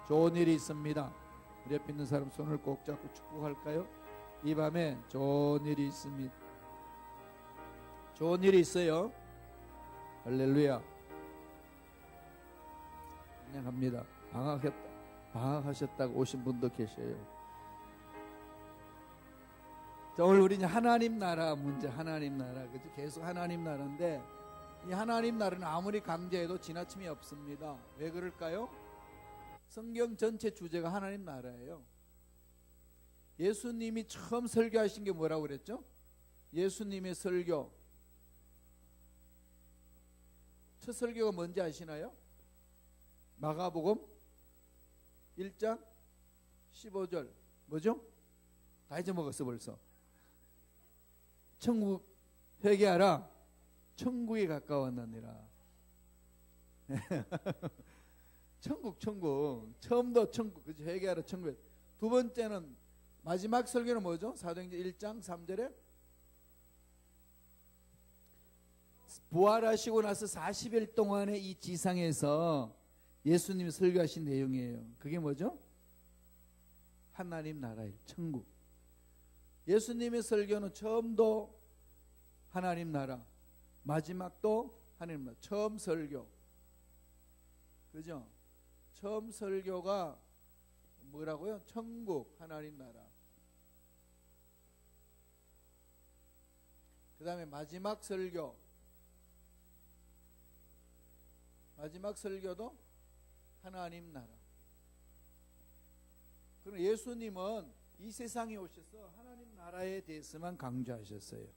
좋은 일이 있습니다. 우리 옆에 있는 사람 손을 꼭 잡고 축복할까요? 이 밤에 좋은 일이 있습니다. 좋은 일이 있어요. 할렐루야. 환영합니다. 방학하셨다고 오신 분도 계셔요. 자, 오늘 우리 이제 하나님 나라 문제, 하나님 나라, 그죠? 계속 하나님 나라인데, 이 하나님 나라는 아무리 강조해도 지나침이 없습니다. 왜 그럴까요? 성경 전체 주제가 하나님 나라예요. 예수님이 처음 설교하신 게 뭐라고 그랬죠? 예수님의 설교. 첫 설교가 뭔지 아시나요? 마가복음 1장 15절. 뭐죠? 다 잊어먹었어 벌써. 천국 회개하라. 천국이 가까웠느니라. 천국. 처음도 천국. 그죠? 회개하라 천국. 두 번째는 마지막 설교는 뭐죠? 사도행전 1장 3절에 부활하시고 나서 40일 동안의 이 지상에서 예수님이 설교하신 내용이에요. 그게 뭐죠? 하나님 나라의 천국. 예수님의 설교는 처음도 하나님 나라, 마지막도 하나님 나라. 처음 설교, 그죠? 처음 설교가 뭐라고요? 천국, 하나님 나라. 그 다음에 마지막 설교도 하나님 나라. 그럼 예수님은 이 세상에 오셔서 하나님 나라에 대해서만 강조하셨어요.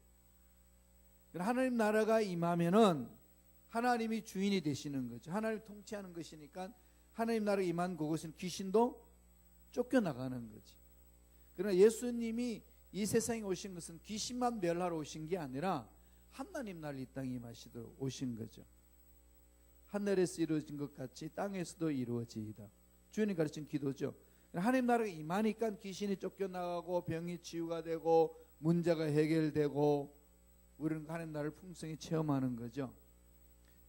하나님 나라가 임하면은 하나님이 주인이 되시는 거죠. 하나님이 통치하는 것이니까 하나님 나라가 임한 그곳은 귀신도 쫓겨나가는 거지. 그러나 예수님이 이 세상에 오신 것은 귀신만 멸하러 오신 게 아니라 하나님 나라 이 땅에 임하시도록 오신 거죠. 하늘에서 이루어진 것 같이 땅에서도 이루어지이다. 주님이 가르친 기도죠. 하나님 나라가 임하니까 귀신이 쫓겨나가고 병이 치유가 되고 문제가 해결되고 우리는 하나님 나라를 풍성히 체험하는 거죠.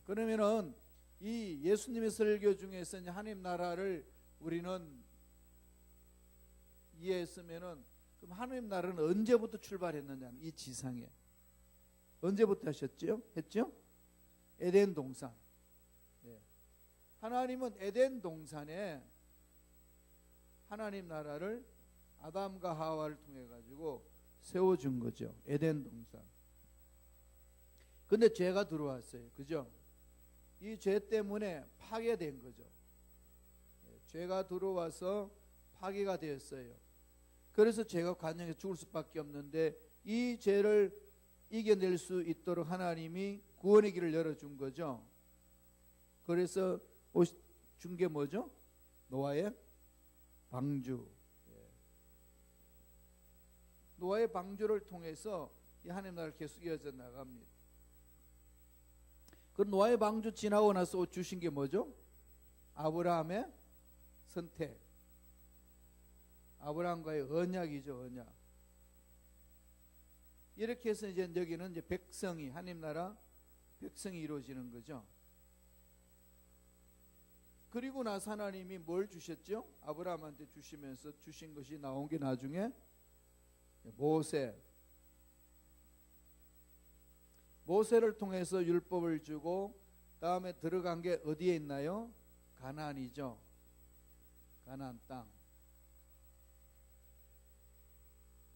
그러면은 이 예수님의 설교 중에서 하나님 나라를 우리는 이해했으면은 그럼 하나님 나라는 언제부터 출발했느냐? 이 지상에 언제부터 하셨죠? 했죠? 에덴 동산. 하나님은 에덴 동산에 하나님 나라를 아담과 하와를 통해 가지고 세워준 거죠. 에덴 동산. 근데 죄가 들어왔어요. 그죠? 이 죄 때문에 파괴된 거죠. 죄가 들어와서 파괴가 되었어요. 그래서 죄가 관영에 죽을 수밖에 없는데 이 죄를 이겨낼 수 있도록 하나님이 구원의 길을 열어준 거죠. 그래서 준 게 뭐죠? 노아의 방주. 노아의 방주를 통해서 이 하나님 나라를 계속 이어져 나갑니다. 그 노아의 방주 지나고 나서 주신 게 뭐죠? 아브라함의 선택. 아브라함과의 언약이죠, 언약. 이렇게 해서 이제 여기는 이제 백성이, 하나님 나라 백성이 이루어지는 거죠. 그리고 나서 하나님이 뭘 주셨죠? 아브라함한테 주시면서 주신 것이 나온 게 나중에 모세를 통해서 율법을 주고 다음에 들어간 게 어디에 있나요? 가나안이죠. 가나안 땅.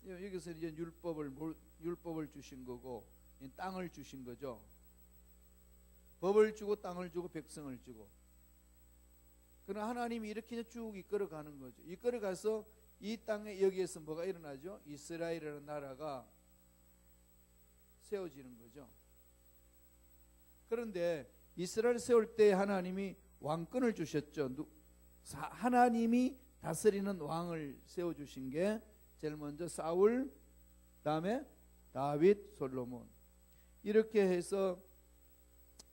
여기서 이제 율법을 주신 거고 땅을 주신 거죠. 법을 주고 땅을 주고 백성을 주고. 그러나 하나님이 이렇게 쭉 이끌어가는 거죠. 이끌어가서 이 땅에 여기에서 뭐가 일어나죠? 이스라엘이라는 나라가 세워지는 거죠. 그런데 이스라엘 세울 때 하나님이 왕권을 주셨죠. 하나님이 다스리는 왕을 세워주신 게 제일 먼저 사울, 다음에 다윗, 솔로몬. 이렇게 해서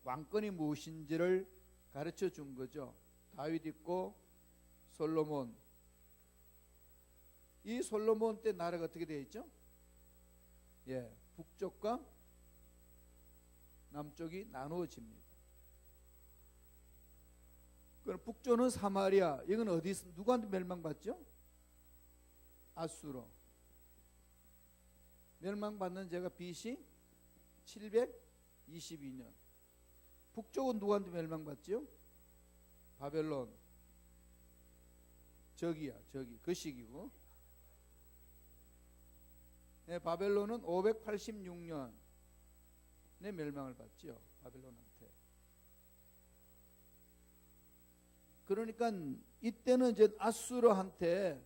왕권이 무엇인지를 가르쳐 준 거죠. 다윗 있고 솔로몬. 이 솔로몬 때 나라가 어떻게 되어 있죠? 북쪽과 남쪽이 나누어집니다. 그럼 북조는 사마리아. 이건 어디서 누구한테 멸망받죠? 아수로. 멸망받는 제가 BC 722년. 북쪽은 누구한테 멸망받죠? 바벨론. 저기야, 저기 그 시기고. 네, 바벨론은 586년에 멸망을 받죠. 바벨론한테. 그러니까 이때는 이제 아수르한테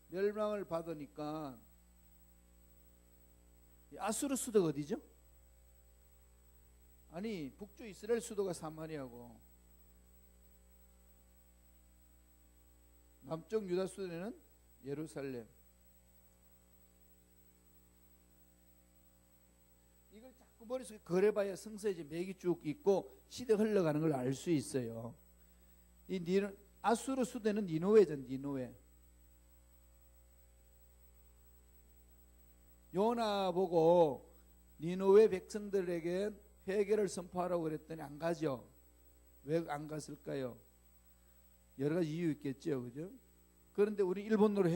멸망을 받으니까 아수르 수도가 어디죠? 아니 북쪽 이스라엘 수도가 사마리아고 남쪽 유다 수도는 예루살렘. 이걸 자꾸 머릿속에 그려봐야 성서에 이제 맥이 쭉 있고 시대 흘러가는 걸 알 수 있어요. 이 아수르 수도는 니느웨죠. 니느웨. 요나 보고 니느웨 백성들에게 회개를 선포하라고 그랬더니 안 가죠. 왜 안 갔을까요? 여러 가지 이유 있겠죠, 그죠? 그런데 우리 일본으로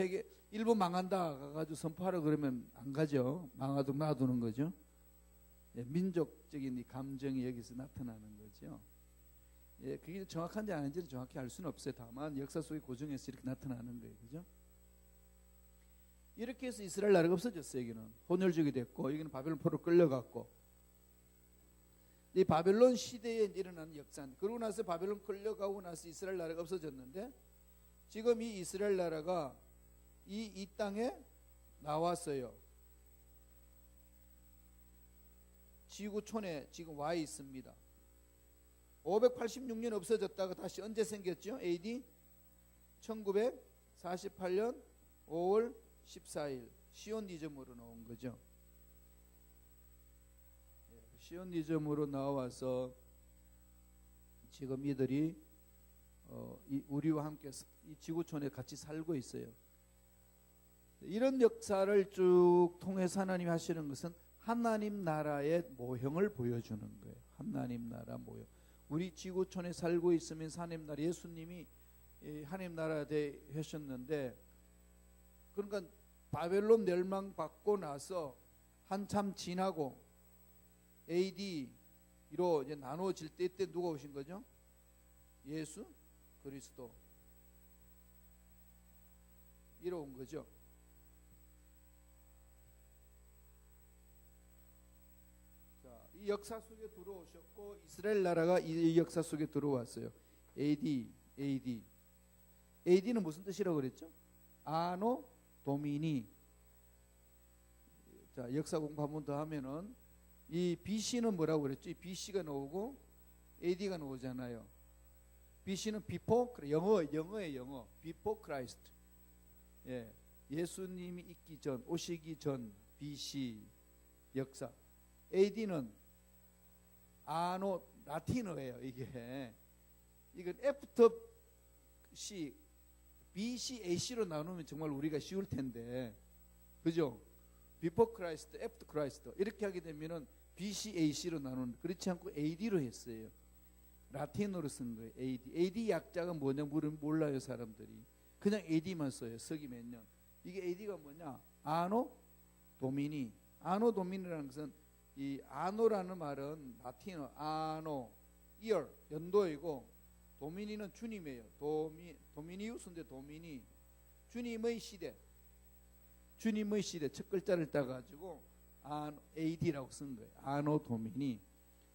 일본 망한다 가가지고 선포하라 그러면 안 가죠. 망하도 놔두는 거죠. 예, 민족적인 이 감정이 여기서 나타나는 거죠. 예, 그게 정확한지 아닌지는 정확히 알 수는 없어요. 다만 역사 속의 고정에서 이렇게 나타나는 거예요, 그죠? 이렇게 해서 이스라엘 나라가 없어졌어요. 여기는 혼혈족이 됐고, 여기는 바벨론 포로 끌려갔고. 이 바벨론 시대에 일어나는 역사. 그러고 나서 바벨론 끌려가고 나서 이스라엘 나라가 없어졌는데, 지금 이 이스라엘 나라가 이 땅에 나왔어요. 지구촌에 지금 와 있습니다. 586년 없어졌다가 다시 언제 생겼죠? AD 1948년 5월 14일 시온니즘으로 나온 거죠. 시온니즘으로 나와서 지금 이들이 우리와 함께 이 지구촌에 같이 살고 있어요. 이런 역사를 쭉 통해서 하나님이 하시는 것은 하나님 나라의 모형을 보여주는 거예요. 하나님 나라 모형. 우리 지구촌에 살고 있으면서 하나님 나라, 예수님이 하나님 나라 되셨는데, 그러니까 바벨론 멸망받고 나서 한참 지나고 AD로 이제 나누어질 때 누가 오신 거죠? 예수 그리스도 이뤄온 거죠. 이 역사 속에 들어오셨고 이스라엘 나라가 이 역사 속에 들어왔어요. AD는 무슨 뜻이라고 그랬죠? 아노 도미니. 자, 역사 공부 한 번 더 하면은 이 BC는 뭐라고 그랬죠? 이 BC가 나오고 AD가 나오잖아요. BC는 before, 영어의 영어. before Christ. 예, 예수님이 있기 전, 오시기 전 BC 역사. AD는 아노, 라틴어예요. 이건 after C, BC, AC로 나누면 정말 우리가 쉬울 텐데, 그죠? Before Christ, After Christ 이렇게 하게 되면은 BC, AC로 나누는, 그렇지 않고 AD로 했어요. 라틴어로 쓴 거예요. AD 약자가 뭐냐 물으면 몰라요 사람들이. 그냥 AD만 써요. 서기 몇 년. 이게 AD가 뭐냐? 아노 도미니. 아노 도미니라는 것은 이 아노라는 말은 라틴어 아노, year 연도이고, 도미니는 주님이에요. 도미니우스인데 도미니 주님의 시대. 주님의 시대 첫 글자를 따가지고 AD라고 쓴 거예요. 아노 도미니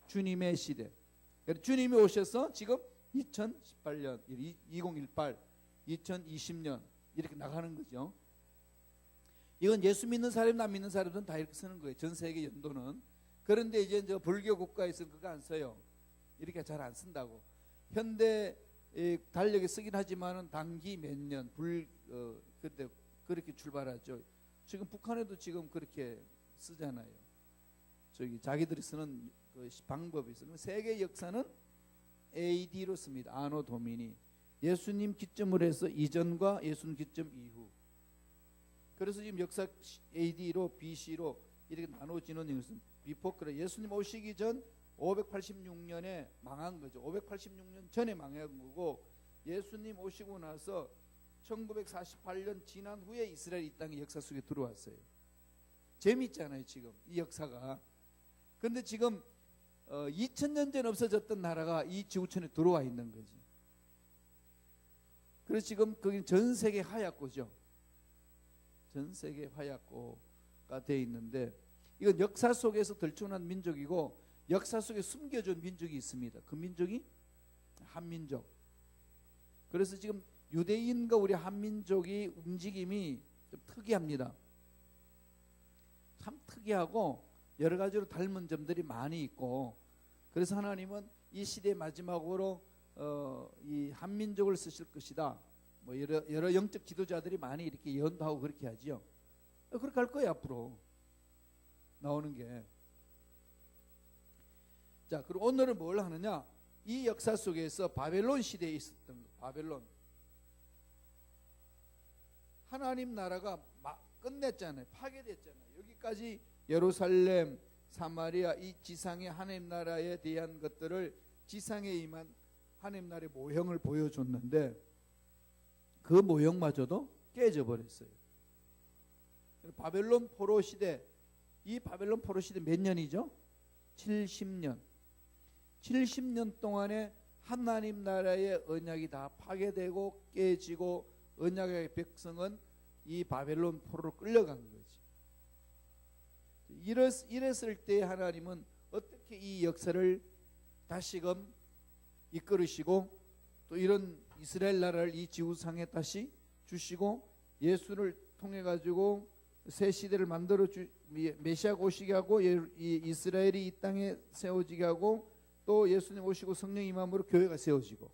주님의 시대. 주님이 오셔서 지금 2018년, 2018, 2020년 이렇게 나가는 거죠. 이건 예수 믿는 사람, 안 믿는 사람들은 다 이렇게 쓰는 거예요. 전 세계 연도는. 그런데 이제 저 불교 국가에서는 그거 안 써요. 이렇게 잘 안 쓴다고. 현대 달력에 쓰긴 하지만은 단기 몇 년 그때 그렇게 출발하죠. 지금 북한에도 지금 그렇게 쓰잖아요. 저기 자기들이 쓰는 그 방법이 있어요. 세계 역사는 AD로 씁니다. 아노 도미니. 예수님 기점으로 해서 이전과 예수님 기점 이후. 그래서 지금 역사 AD로 BC로 이렇게 나눠지는 것은 비포크라. 예수님 오시기 전 586년에 망한 거죠. 586년 전에 망한 거고, 예수님 오시고 나서 1948년 지난 후에 이스라엘 이 땅의 역사 속에 들어왔어요. 재밌잖아요 지금 이 역사가. 근데 지금 2000년 전 없어졌던 나라가 이 지구촌에 들어와 있는 거지. 그래서 지금 거기 전 세계 하얗고죠. 전 세계 화약고가 되어 있는데, 이건 역사 속에서 들춰난 민족이고 역사 속에 숨겨진 민족이 있습니다. 그 민족이 한민족. 그래서 지금 유대인과 우리 한민족이 움직임이 좀 특이합니다. 참 특이하고 여러 가지로 닮은 점들이 많이 있고, 그래서 하나님은 이 시대의 마지막으로 이 한민족을 쓰실 것이다. 뭐 여러 영적 지도자들이 많이 이렇게 예언도 하고 그렇게 하지요. 그렇게 할 거예요 앞으로 나오는 게. 자, 그리고 오늘은 뭘 하느냐? 이 역사 속에서 바벨론 시대에 있었던 거. 바벨론. 하나님 나라가 끝냈잖아요. 파괴됐잖아요. 여기까지 예루살렘, 사마리아 이 지상의 하나님 나라에 대한 것들을 지상에 임한 하나님 나라의 모형을 보여줬는데 그 모형마저도 깨져버렸어요. 바벨론 포로 시대, 이 바벨론 포로 시대 몇 년이죠? 70년. 70년 동안에 하나님 나라의 언약이 다 파괴되고 깨지고 언약의 백성은 이 바벨론 포로로 끌려간 거지. 이랬을 때 하나님은 어떻게 이 역사를 다시금 이끌으시고 또 이런 이스라엘 나라를 이 지구상에 다시 주시고 예수를 통해 가지고 새 시대를 만들어 메시아가 오시게 하고 이 이스라엘이 이 땅에 세워지게 하고 또 예수님 오시고 성령 임함으로 교회가 세워지고,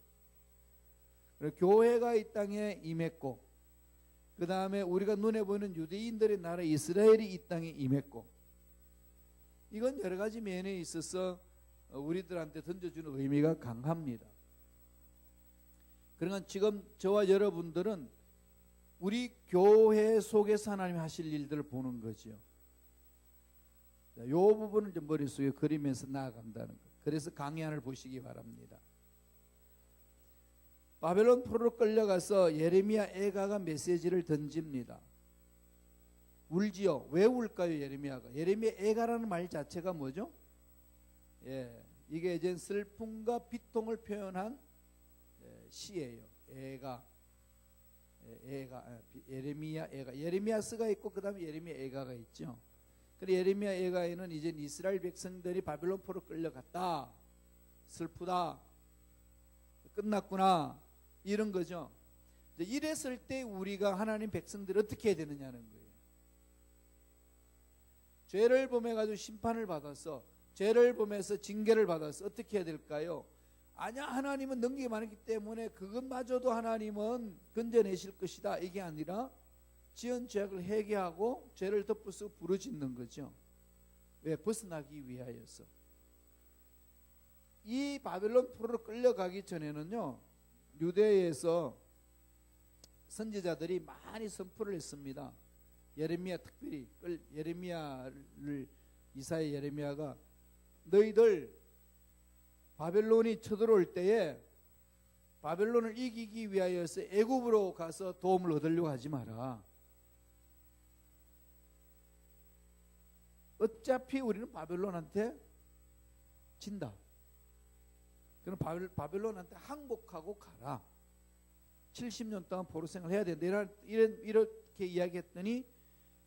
교회가 이 땅에 임했고, 그 다음에 우리가 눈에 보이는 유대인들의 나라 이스라엘이 이 땅에 임했고, 이건 여러 가지 면에 있어서 우리들한테 던져주는 의미가 강합니다. 그러니까 지금 저와 여러분들은 우리 교회 속에서 하나님이 하실 일들을 보는 거죠. 이 부분을 좀 머릿속에 그리면서 나아간다는 것. 그래서 강의안을 보시기 바랍니다. 바벨론 포로로 끌려가서 예레미야 애가가 메시지를 던집니다. 울지요. 왜 울까요? 예레미야가. 예레미야 애가라는 말 자체가 뭐죠? 이게 이제 슬픔과 비통을 표현한 시예요. 애가. 예레미야 애가. 예레미야스가 있고 그 다음에 예레미야 애가가 있죠. 그리고 예레미야 애가에는 이제 이스라엘 백성들이 바벨론 포로 끌려갔다. 슬프다. 끝났구나. 이런 거죠. 이랬을 때 우리가 하나님 백성들이 어떻게 해야 되느냐는 거예요. 죄를 범해가지고 심판을 받아서, 죄를 범해서 징계를 받아서 어떻게 해야 될까요? 아니야, 하나님은 능력이 많기 때문에 그것마저도 하나님은 건져내실 것이다. 이게 아니라 지은 죄악을 회개하고 죄를 덮어쓰고 부르짖는 거죠. 왜? 벗어나기 위하여서. 이 바벨론 포로로 끌려가기 전에는요, 유대에서 선지자들이 많이 선포를 했습니다. 예레미야 특별히 이사야 예레미야가 너희들 바벨론이 쳐들어올 때에 바벨론을 이기기 위하여서 애굽으로 가서 도움을 얻으려고 하지 마라. 어차피 우리는 바벨론한테 진다. 그럼 바벨론한테 항복하고 가라. 70년 동안 포로 생활을 해야 된다. 이렇게 이야기했더니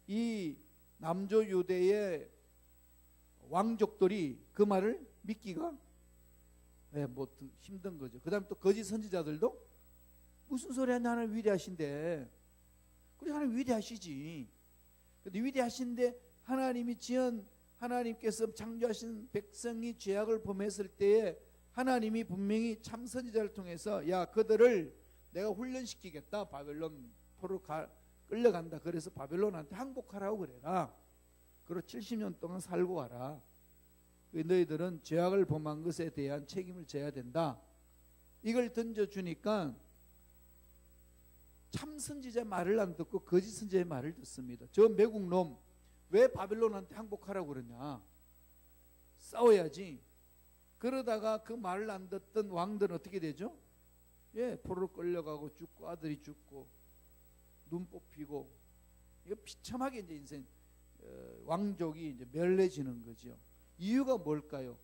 이 남조 유대의 왕족들이 그 말을 믿기가 뭐 힘든 거죠. 그 다음에 또 거짓 선지자들도 무슨 소리 하냐, 하나님 위대하신데. 그래, 하나님 위대하시지. 근데 위대하신데 하나님이 하나님께서 창조하신 백성이 죄악을 범했을 때에 하나님이 분명히 참 선지자를 통해서 야, 그들을 내가 훈련시키겠다. 바벨론 포로 끌려간다. 그래서 바벨론한테 항복하라고 그래라. 그리고 70년 동안 살고 와라. 너희들은 죄악을 범한 것에 대한 책임을 져야 된다. 이걸 던져주니까 참 선지자 말을 안 듣고 거짓 선지자의 말을 듣습니다. 저 매국놈 왜 바벨론한테 항복하라고 그러냐. 싸워야지. 그러다가 그 말을 안 듣던 왕들은 어떻게 되죠? 예, 포로로 끌려가고 죽고 아들이 죽고 눈 뽑히고, 이거 비참하게 이제 인생 왕족이 이제 멸해지는 거죠. 이유가 뭘까요?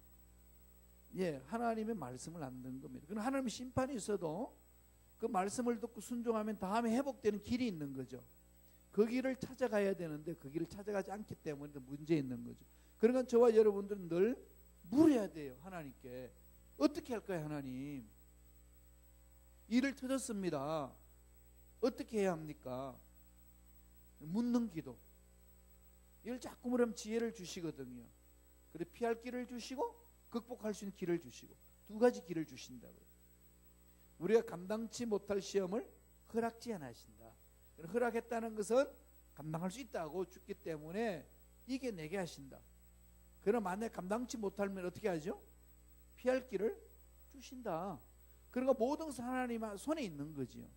예, 하나님의 말씀을 안 듣는 겁니다. 그럼 하나님의 심판이 있어도 그 말씀을 듣고 순종하면 다음에 회복되는 길이 있는 거죠. 그 길을 찾아가야 되는데 그 길을 찾아가지 않기 때문에 문제 있는 거죠. 그러니까 저와 여러분들은 늘 물어야 돼요. 하나님께 어떻게 할까요? 하나님, 일을 터졌습니다. 어떻게 해야 합니까? 묻는 기도. 이걸 자꾸 물으면 지혜를 주시거든요. 그래, 피할 길을 주시고 극복할 수 있는 길을 주시고, 두 가지 길을 주신다고요. 우리가 감당치 못할 시험을 허락지 않으신다. 허락했다는 것은 감당할 수 있다고 주기 때문에 이겨내게 하신다. 그럼 만약에 감당치 못하면 어떻게 하죠? 피할 길을 주신다. 그러니까 모든 것은 하나님 손에 있는 거지요.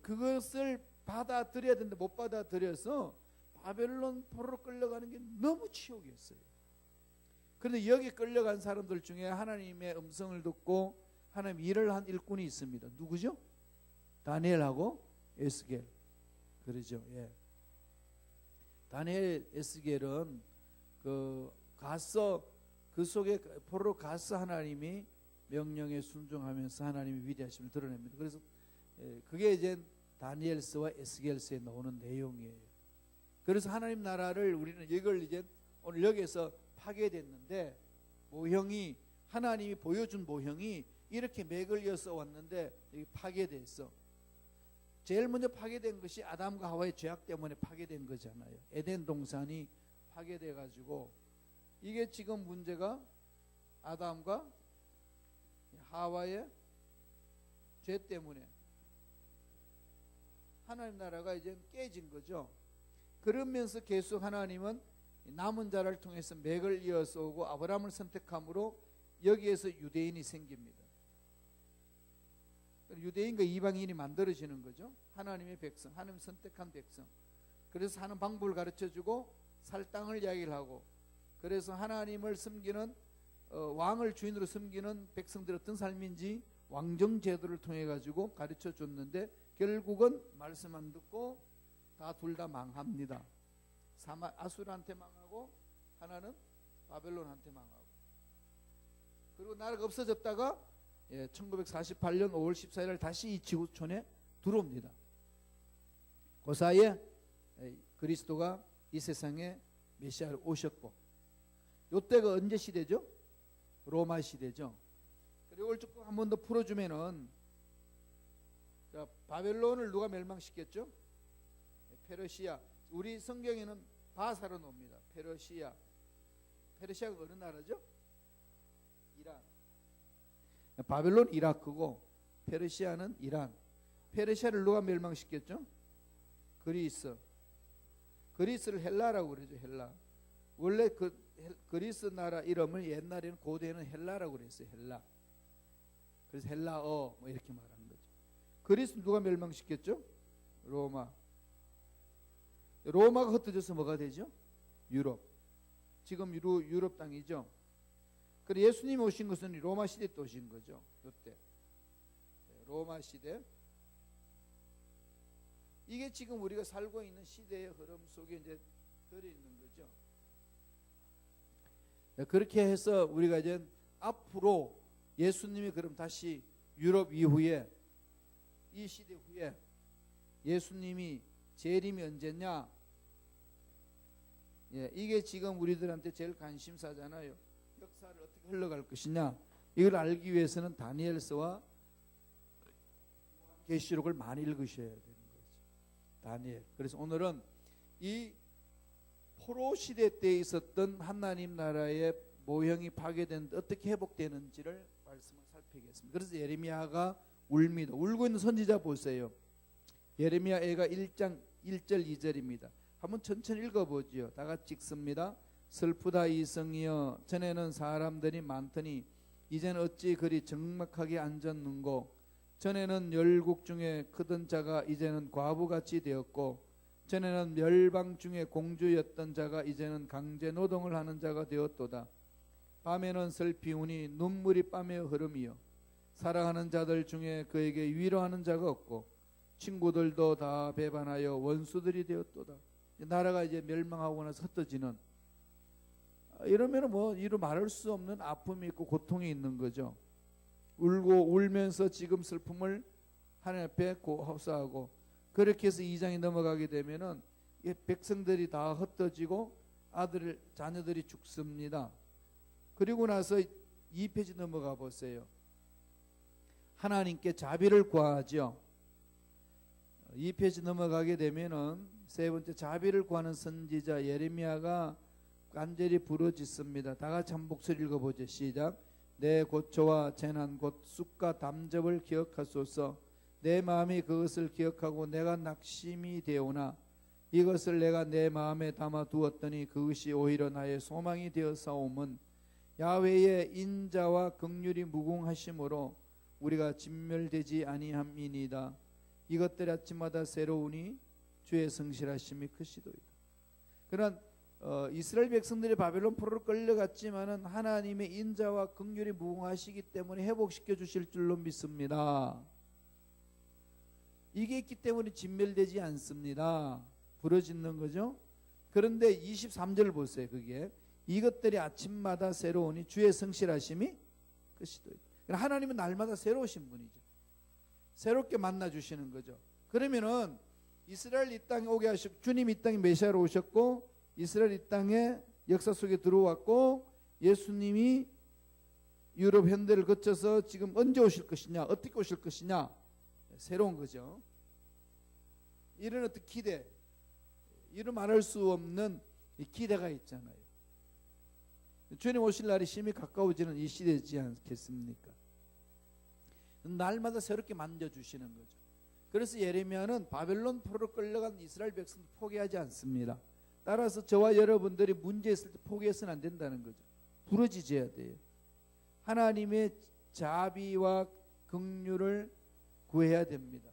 그것을 받아들여야 되는데 못 받아들여서 바벨론 포로로 끌려가는 게 너무 치욕이었어요. 그런데 여기 끌려간 사람들 중에 하나님의 음성을 듣고 하나님 일을 한 일꾼이 있습니다. 누구죠? 다니엘하고 에스겔. 그러죠. 예. 다니엘, 에스겔은 그 속에 포로로 가서 하나님이 명령에 순종하면서 하나님의 위대하심을 드러냅니다. 그래서 그게 이제 다니엘서와 에스겔서에 나오는 내용이에요. 그래서 하나님 나라를 우리는 이걸 이제 오늘 여기에서 파괴됐는데, 모형이 하나님이 보여준 모형이 이렇게 맥을 이어서 왔는데 여기 파괴됐어. 제일 먼저 파괴된 것이 아담과 하와의 죄악 때문에 파괴된 거잖아요. 에덴 동산이 파괴돼 가지고, 이게 지금 문제가 아담과 하와의 죄 때문에 하나님 나라가 이제 깨진 거죠. 그러면서 계속 하나님은 남은 자를 통해서 맥을 이어서 오고 아브라함을 선택함으로 여기에서 유대인이 생깁니다. 유대인과 이방인이 만들어지는 거죠. 하나님의 백성, 하나님 선택한 백성. 그래서 사는 방법을 가르쳐주고 살 땅을 이야기를 하고, 그래서 하나님을 섬기는 왕을 주인으로 섬기는 백성들 어떤 삶인지 왕정 제도를 통해 가지고 가르쳐 줬는데, 결국은 말씀 안 듣고 다 둘 다 망합니다. 아수르한테 망하고 하나는 바벨론한테 망하고. 그리고 나라가 없어졌다가 1948년 5월 14일 다시 이 지구촌에 들어옵니다. 그 사이에 그리스도가 이 세상에 메시아로 오셨고, 이때가 언제 시대죠? 로마 시대죠. 그리고 이걸 조금 한 번 더 풀어주면은, 자, 바벨론을 누가 멸망시켰죠? 페르시아. 우리 성경에는 바사로 나옵니다. 페르시아가 어느 나라죠? 이란. 바벨론 이라크고 페르시아는 이란. 페르시아를 누가 멸망시켰죠? 그리스를 헬라라고 그러죠. 헬라. 원래 그리스 나라 이름을 옛날에는 고대에는 헬라라고 그랬어요. 헬라. 그래서 헬라어 뭐 이렇게 말하는 거죠. 그리스 누가 멸망시켰죠? 로마가 흩어져서 뭐가 되죠? 유럽. 지금 유럽 땅이죠. 그래서 예수님이 오신 것은 로마 시대 때 오신 거죠. 이때 로마 시대. 이게 지금 우리가 살고 있는 시대의 흐름 속에 이제 들어있는 거죠. 그렇게 해서 우리가 이제 앞으로 예수님이 그럼 다시 유럽 이후에 이 시대 후에 예수님이 재림이 언제냐? 이게 지금 우리들한테 제일 관심사잖아요. 역사를 어떻게 흘러갈 것이냐? 이걸 알기 위해서는 다니엘서와 계시록을 많이 읽으셔야 되는 거죠. 다니엘. 그래서 오늘은 이 포로 시대 때 있었던 하나님 나라의 모형이 파괴된 어떻게 회복되는지를 말씀을 살피겠습니다. 그래서 예레미야가 울입니다. 울고 있는 선지자 보세요. 예레미야 애가 1장 1절 2절입니다. 한번 천천히 읽어보지요. 다 같이 읽습니다. 슬프다 이성이여, 전에는 사람들이 많더니 이제는 어찌 그리 적막하게 앉았는고. 전에는 열국 중에 크던 자가 이제는 과부같이 되었고, 전에는 멸방 중에 공주였던 자가 이제는 강제 노동을 하는 자가 되었도다. 밤에는 슬피 우니 눈물이 밤에 흐름이요. 사랑하는 자들 중에 그에게 위로하는 자가 없고 친구들도 다 배반하여 원수들이 되었도다. 나라가 이제 멸망하고 나서 흩어지는, 이러면 뭐 이루 말할 수 없는 아픔이 있고 고통이 있는 거죠. 울고 울면서 지금 슬픔을 하나님 앞에 호소하고, 그렇게 해서 2장이 넘어가게 되면은 백성들이 다 흩어지고 자녀들이 죽습니다. 그리고 나서 2페이지 넘어가 보세요. 하나님께 자비를 구하죠. 2페이지 넘어가게 되면은 세 번째, 자비를 구하는 선지자 예레미야가 간절히 부르짖습니다. 다 같이 한 목소리 읽어보죠. 시작. 내 고초와 재난 곧 쑥과 담접을 기억하소서. 내 마음이 그것을 기억하고 내가 낙심이 되오나 이것을 내가 내 마음에 담아 두었더니 그것이 오히려 나의 소망이 되어 사옴은 야훼의 인자와 긍휼이 무궁하심으로 우리가 진멸되지 아니함이니이다. 이것들이 아침마다 새로우니 주의 성실하심이 크시도이다. 그러나 이스라엘 백성들이 바벨론 포로로 끌려갔지만은 하나님의 인자와 긍휼이 무궁하시기 때문에 회복시켜 주실 줄로 믿습니다. 이게 있기 때문에 진멸되지 않습니다. 부러지는 거죠. 그런데 23절 보세요. 그게 이것들이 아침마다 새로우니 주의 성실하심이 크시도이다. 하나님은 날마다 새로우신 분이죠. 새롭게 만나 주시는 거죠. 그러면은 이스라엘 이 땅에 오게 하시고, 주님 이 땅에 메시아로 오셨고 이스라엘 이 땅에 역사 속에 들어왔고, 예수님이 유럽 현대를 거쳐서 지금 언제 오실 것이냐, 어떻게 오실 것이냐, 새로운 거죠. 이런 어떤 기대, 이런 말할 수 없는 이 기대가 있잖아요. 주님 오실 날이 심히 가까워지는 이 시대지 않겠습니까? 날마다 새롭게 만져주시는 거죠. 그래서 예레미야는 바벨론 포로로 끌려간 이스라엘 백성도 포기하지 않습니다. 따라서 저와 여러분들이 문제 있을 때 포기해서는 안 된다는 거죠. 부러지져야 돼요. 하나님의 자비와 긍휼을 구해야 됩니다.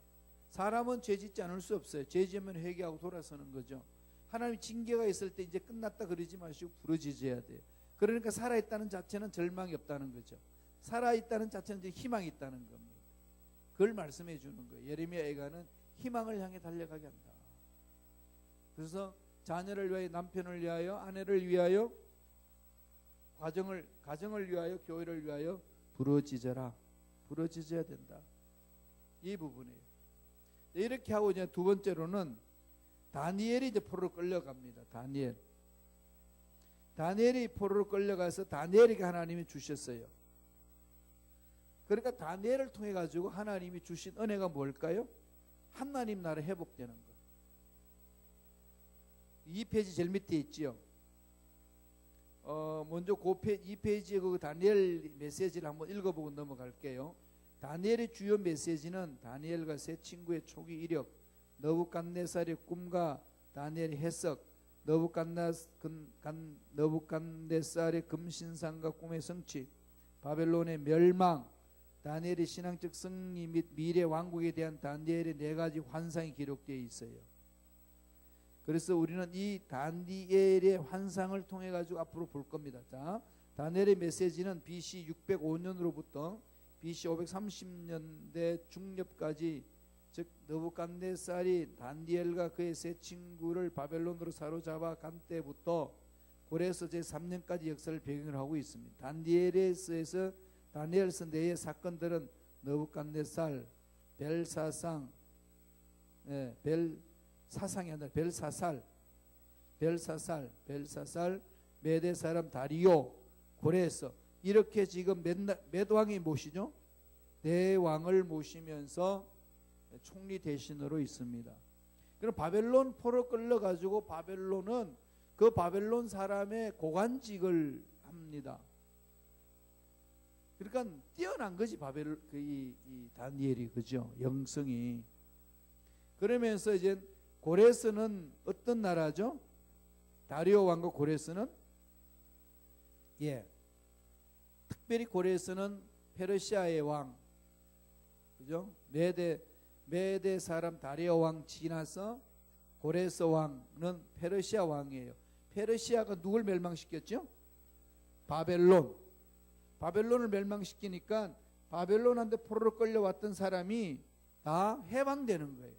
사람은 죄 짓지 않을 수 없어요. 죄 지으면 회개하고 돌아서는 거죠. 하나님 징계가 있을 때 이제 끝났다 그러지 마시고 부러지져야 돼요. 그러니까 살아있다는 자체는 절망이 없다는 거죠. 살아있다는 자체는 이제 희망이 있다는 겁니다. 그걸 말씀해 주는 거예요. 예레미야 애가는 희망을 향해 달려가게 한다. 그래서 자녀를 위하여, 남편을 위하여, 아내를 위하여, 가정을 위하여, 교회를 위하여 부러지져라. 부러지져야 된다. 이 부분이에요. 이렇게 하고 이제 두 번째로는 다니엘이 이제 포로로 끌려갑니다. 다니엘이 포로로 끌려가서 다니엘에게 하나님이 주셨어요. 그러니까 다니엘을 통해 가지고 하나님이 주신 은혜가 뭘까요? 하나님 나라 회복되는 것. 2페이지 제일 밑에 있지요. 먼저 2페이지에 그 다니엘 메시지를 한번 읽어보고 넘어갈게요. 다니엘의 주요 메시지는 다니엘과 세 친구의 초기 이력, 너부갓네살의 꿈과 다니엘의 해석, 너부갓네살의 금신상과 꿈의 성취, 바벨론의 멸망, 다니엘의 신앙적 승리 및 미래 왕국에 대한 다니엘의 4가지 환상이 기록되어 있어요. 그래서 우리는 이 다니엘의 환상을 통해 가지고 앞으로 볼 겁니다. 자, 다니엘의 메시지는 BC 605년으로부터 BC 530년대 중엽까지, 즉 느부갓네살이 다니엘과 그의 세 친구를 바벨론으로 사로잡아 간 때부터 고레서 제3년까지 역사를 배경을 하고 있습니다. 다니엘서에서 다니엘서 내의 사건들은 느부갓네살, 벨사상, 벨사상이 아니라 벨사살, 메대 사람 다리오, 고레서, 이렇게 지금 몇 왕이 모시죠? 4왕을 모시면서 총리 대신으로 있습니다. 그럼 바벨론 포로 끌려가지고 바벨론은 그 바벨론 사람의 고관직을 합니다. 그러니까 뛰어난 거지 이 다니엘이, 그죠? 영성이. 그러면서 이제 고레스는 어떤 나라죠? 다리오 왕과 고레스는 특별히 고레스는 페르시아의 왕, 그죠? 메대 사람 다리오 왕 지나서 고레스 왕은 페르시아 왕이에요. 페르시아가 누굴 멸망시켰죠? 바벨론. 바벨론을 멸망시키니까 바벨론한테 포로로 끌려왔던 사람이 다 해방되는 거예요.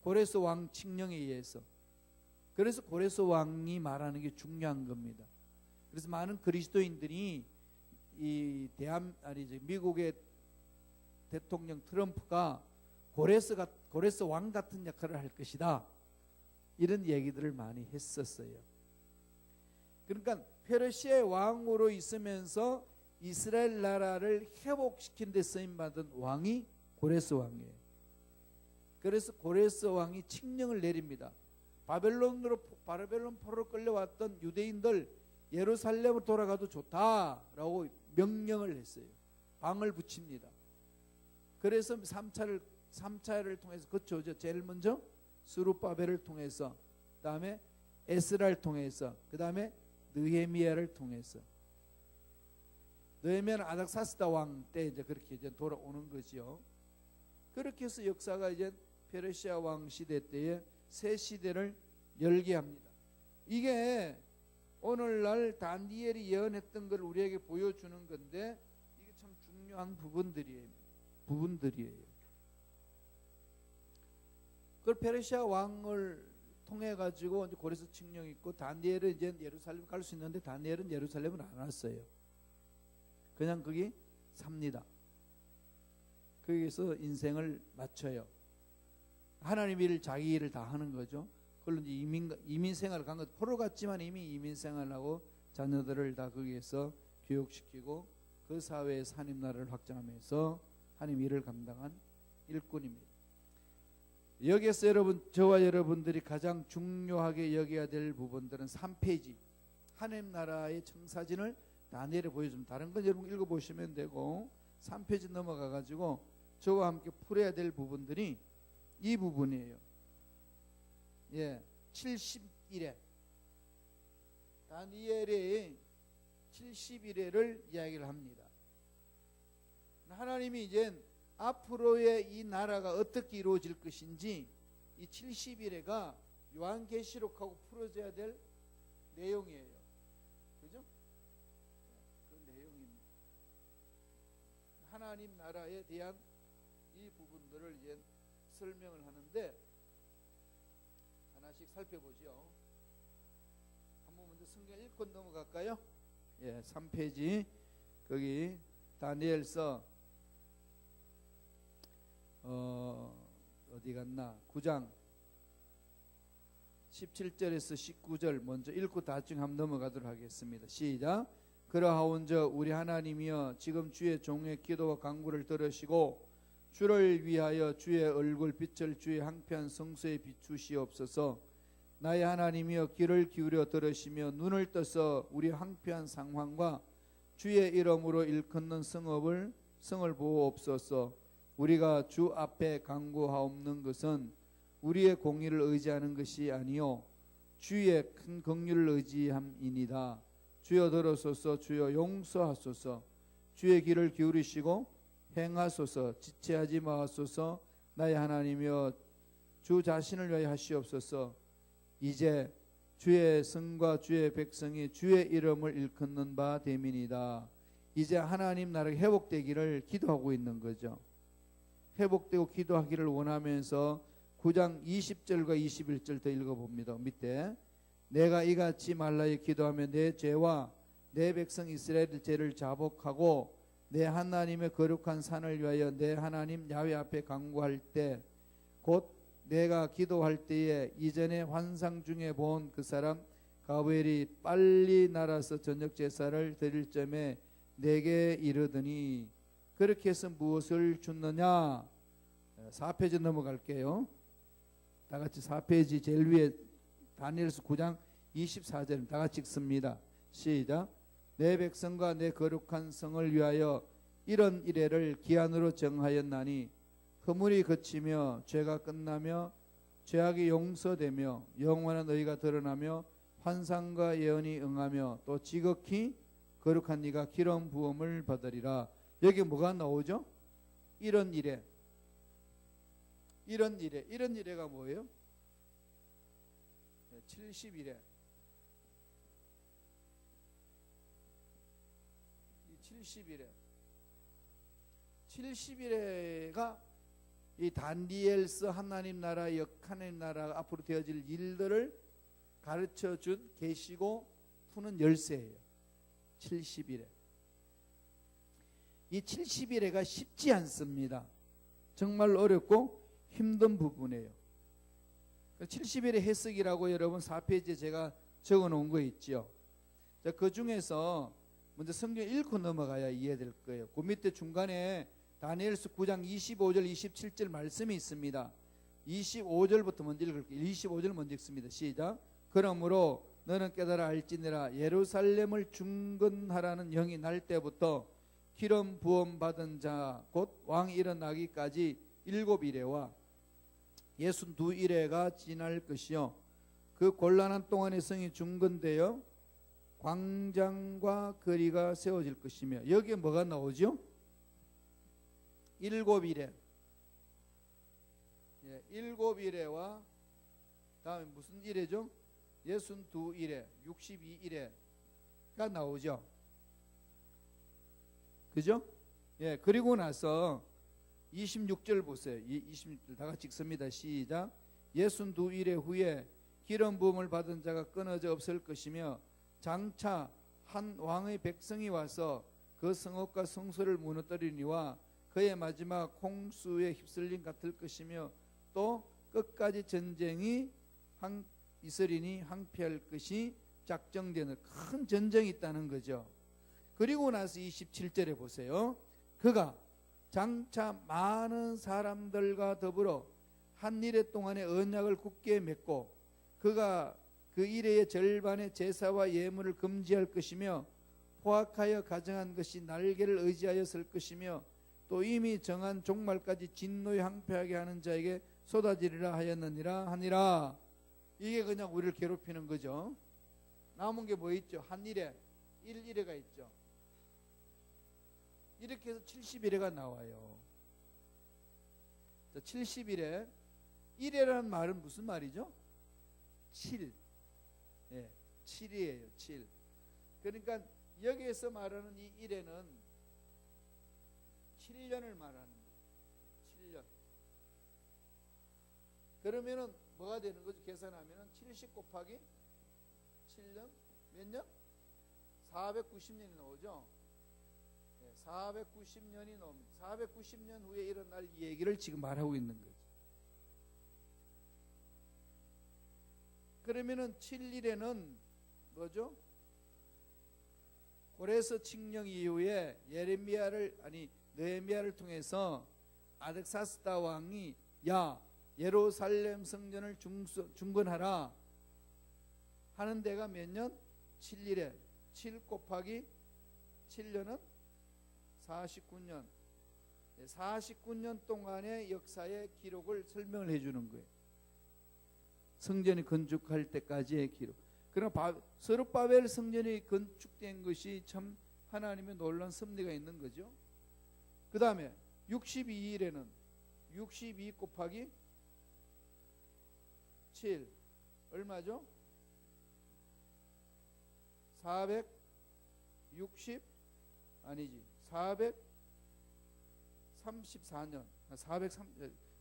고레스 왕 칙령에 의해서. 그래서 고레스 왕이 말하는 게 중요한 겁니다. 그래서 많은 그리스도인들이 이 미국의 대통령 트럼프가 고레스 왕 같은 역할을 할 것이다, 이런 얘기들을 많이 했었어요. 그러니까 페르시아의 왕으로 있으면서 이스라엘 나라를 회복시킨 데 쓰임받은 왕이 고레스 왕이에요. 그래서 고레스 왕이 칙령을 내립니다. 바벨론 포로로 끌려왔던 유대인들 예루살렘으로 돌아가도 좋다라고 명령을 했어요. 방을 붙입니다. 그래서 3차를 통해서 거쳐오죠. 제일 먼저 스룹바벨을 통해서, 그 다음에 에스라를 통해서, 그 다음에 느헤미야를 통해서. 느헤미야는 아닥사스다 왕 때 이제 그렇게 이제 돌아오는 거죠. 그렇게 해서 역사가 이제 페르시아 왕 시대 때에 새 시대를 열게 합니다. 이게 오늘날 다니엘이 예언했던 걸 우리에게 보여주는 건데, 이게 참 중요한 부분들이에요. 그걸 페르시아 왕을 통해 가지고 이제 고레스 칙령이 있고, 다니엘은 이제 예루살렘 갈 수 있는데 다니엘은 예루살렘을 안 왔어요. 그냥 거기 삽니다. 거기서 인생을 마쳐요. 하나님 일을, 자기 일을 다 하는 거죠. 그걸로 이제 이민 생활을 간 것, 포로 갔지만 이미 이민 생활하고 자녀들을 다 거기에서 교육시키고 그 사회에서 하나님 나라를 확장하면서 하나님 일을 감당한 일꾼입니다. 여기에서 저와 여러분들이 가장 중요하게 여겨야 될 부분들은 3페이지 하나님 나라의 청사진을 다니엘에 보여줍니다. 다른 건 여러분 읽어보시면 되고 3페이지 넘어가 가지고 저와 함께 풀어야 될 부분들이 이 부분이에요. 70일에 다니엘의 70일에를 이야기를 합니다. 하나님이 이제 앞으로의 이 나라가 어떻게 이루어질 것인지 이 70일에가 요한계시록하고 풀어져야 될 내용이에요. 그죠? 그 내용입니다. 하나님 나라에 대한 이 부분들을 이제 설명을 하는데 하나씩 살펴보죠. 한번 먼저 성경 읽고 넘어갈까요? 3페이지 거기 다니엘서 어디 갔나? 9장 17절에서 19절 먼저 읽고 다중 한번 넘어가도록 하겠습니다. 시작. 그러하온저 우리 하나님이여, 지금 주의 종의 기도와 간구를 들으시고 주를 위하여 주의 얼굴 빛을 주의 황폐한 성소에 비추시옵소서. 나의 하나님이여, 귀를 기울여 들으시며 눈을 떠서 우리 황폐한 상황과 주의 이름으로 일컫는 성을 보옵소서. 우리가 주 앞에 간구하옵는 것은 우리의 공의를 의지하는 것이 아니요 주의 큰 긍휼을 의지함이니이다. 주여 들으소서. 주여 용서하소서. 주의 귀를 기울이시고 행하소서. 지체하지 마소서. 나의 하나님이여, 주 자신을 위하여 하시옵소서. 이제 주의 성과 주의 백성이 주의 이름을 일컫는 바 됨이니이다. 이제 하나님 나라가 회복되기를 기도하고 있는 거죠. 회복되고 기도하기를 원하면서 9장 20절과 21절 더 읽어봅니다. 밑에 내가 이같이 말라에 기도하며 내 죄와 내 백성 이스라엘 죄를 자복하고 내 하나님의 거룩한 산을 위하여 내 하나님 야훼 앞에 간구할 때, 곧 내가 기도할 때에 이전에 환상 중에 본 그 사람 가브엘이 빨리 날아서 저녁 제사를 드릴 점에 내게 이르더니, 그렇게 해서 무엇을 줬느냐? 4페이지 넘어갈게요. 다 같이 4페이지 제일 위에 다니엘서 9장 24절 다 같이 읽습니다. 시작. 내 백성과 내 거룩한 성을 위하여 이런 이래를 기한으로 정하였나니 허물이 그치며 죄가 끝나며 죄악이 용서되며 영원한 의가 드러나며 환상과 예언이 응하며 또 지극히 거룩한 네가 기름 부음을 받으리라. 여기 뭐가 나오죠? 이런 이래. 이런 이래가 뭐예요? 70일에 70일에 70일에가 이 다니엘서 하나님 나라 하나님 나라가 앞으로 되어질 일들을 가르쳐준 계시고 푸는 열쇠예요. 70일에. 이 70일에가 쉽지 않습니다. 정말 어렵고 힘든 부분이에요. 70일의 해석이라고 여러분 4페이지에 제가 적어 놓은 거 있죠. 그 중에서 먼저 성경 읽고 넘어가야 이해될 거예요. 그 밑에 중간에 다니엘서 9장 25절 27절 말씀이 있습니다. 25절부터 먼저 읽을게요. 25절 먼저 읽습니다. 시작. 그러므로 너는 깨달아 알지니라 예루살렘을 중건하라는 영이 날 때부터 기름 부음 받은 자 곧 왕이 일어나기까지 7일에와 62일에가 지날 것이요 그 곤란한 동안의 성이 중건되어 광장과 거리가 세워질 것이며 여기에 뭐가 나오죠? 7일에 7일에와 다음에 무슨 일에죠? 62일에 62일에가 나오죠. 그죠? 예, 그리고 나서 26절 보세요. 26절 다 같이 읽습니다. 시작. 62일에 후에 기름 부음을 받은 자가 끊어져 없을 것이며 장차 한 왕의 백성이 와서 그 성읍과 성소를 무너뜨리니와 그의 마지막 홍수에 휩쓸림 같을 것이며 또 끝까지 전쟁이 있으리니 항피할 것이 작정되는 큰 전쟁이 있다는 거죠. 그리고 나서 27절에 보세요. 그가 장차 많은 사람들과 더불어 한 일해 동안의 언약을 굳게 맺고 그가 그 일해의 절반의 제사와 예물을 금지할 것이며 포악하여 가정한 것이 날개를 의지하여 설 것이며 또 이미 정한 종말까지 진노에 항폐하게 하는 자에게 쏟아지리라 하였느니라 하니라. 이게 그냥 우리를 괴롭히는 거죠. 남은 게 뭐 있죠? 한 일해, 1일에가 있죠. 이렇게 해서 70일에가 나와요. 70일에 1회라는 말은 무슨 말이죠? 7. 예, 7이에요. 7. 그러니까 여기에서 말하는 이 1회는 7년을 말하는 거예요. 7년. 그러면은 뭐가 되는 거죠? 계산하면은 70 곱하기 7년 몇 년? 490년이 나오죠. 490년이 넘습니다. 490년 후에 일어날 이 얘기를 지금 말하고 있는 거죠. 그러면은 7일에는 뭐죠? 고레스 칙령 이후에 느헤미야를 통해서 아덱사스다 왕이 야 예루살렘 성전을 중건하라 하는 데가 몇 년? 7일에 7 곱하기 7년은 49년 49년 동안의 역사의 기록을 설명을 해주는 거예요. 성전이 건축할 때까지의 기록. 그러나 스룹바벨 성전이 건축된 것이 참 하나님의 놀라운 섭리가 있는 거죠. 그 다음에 62일에는 62 곱하기 7 얼마죠? 460 아니지 434년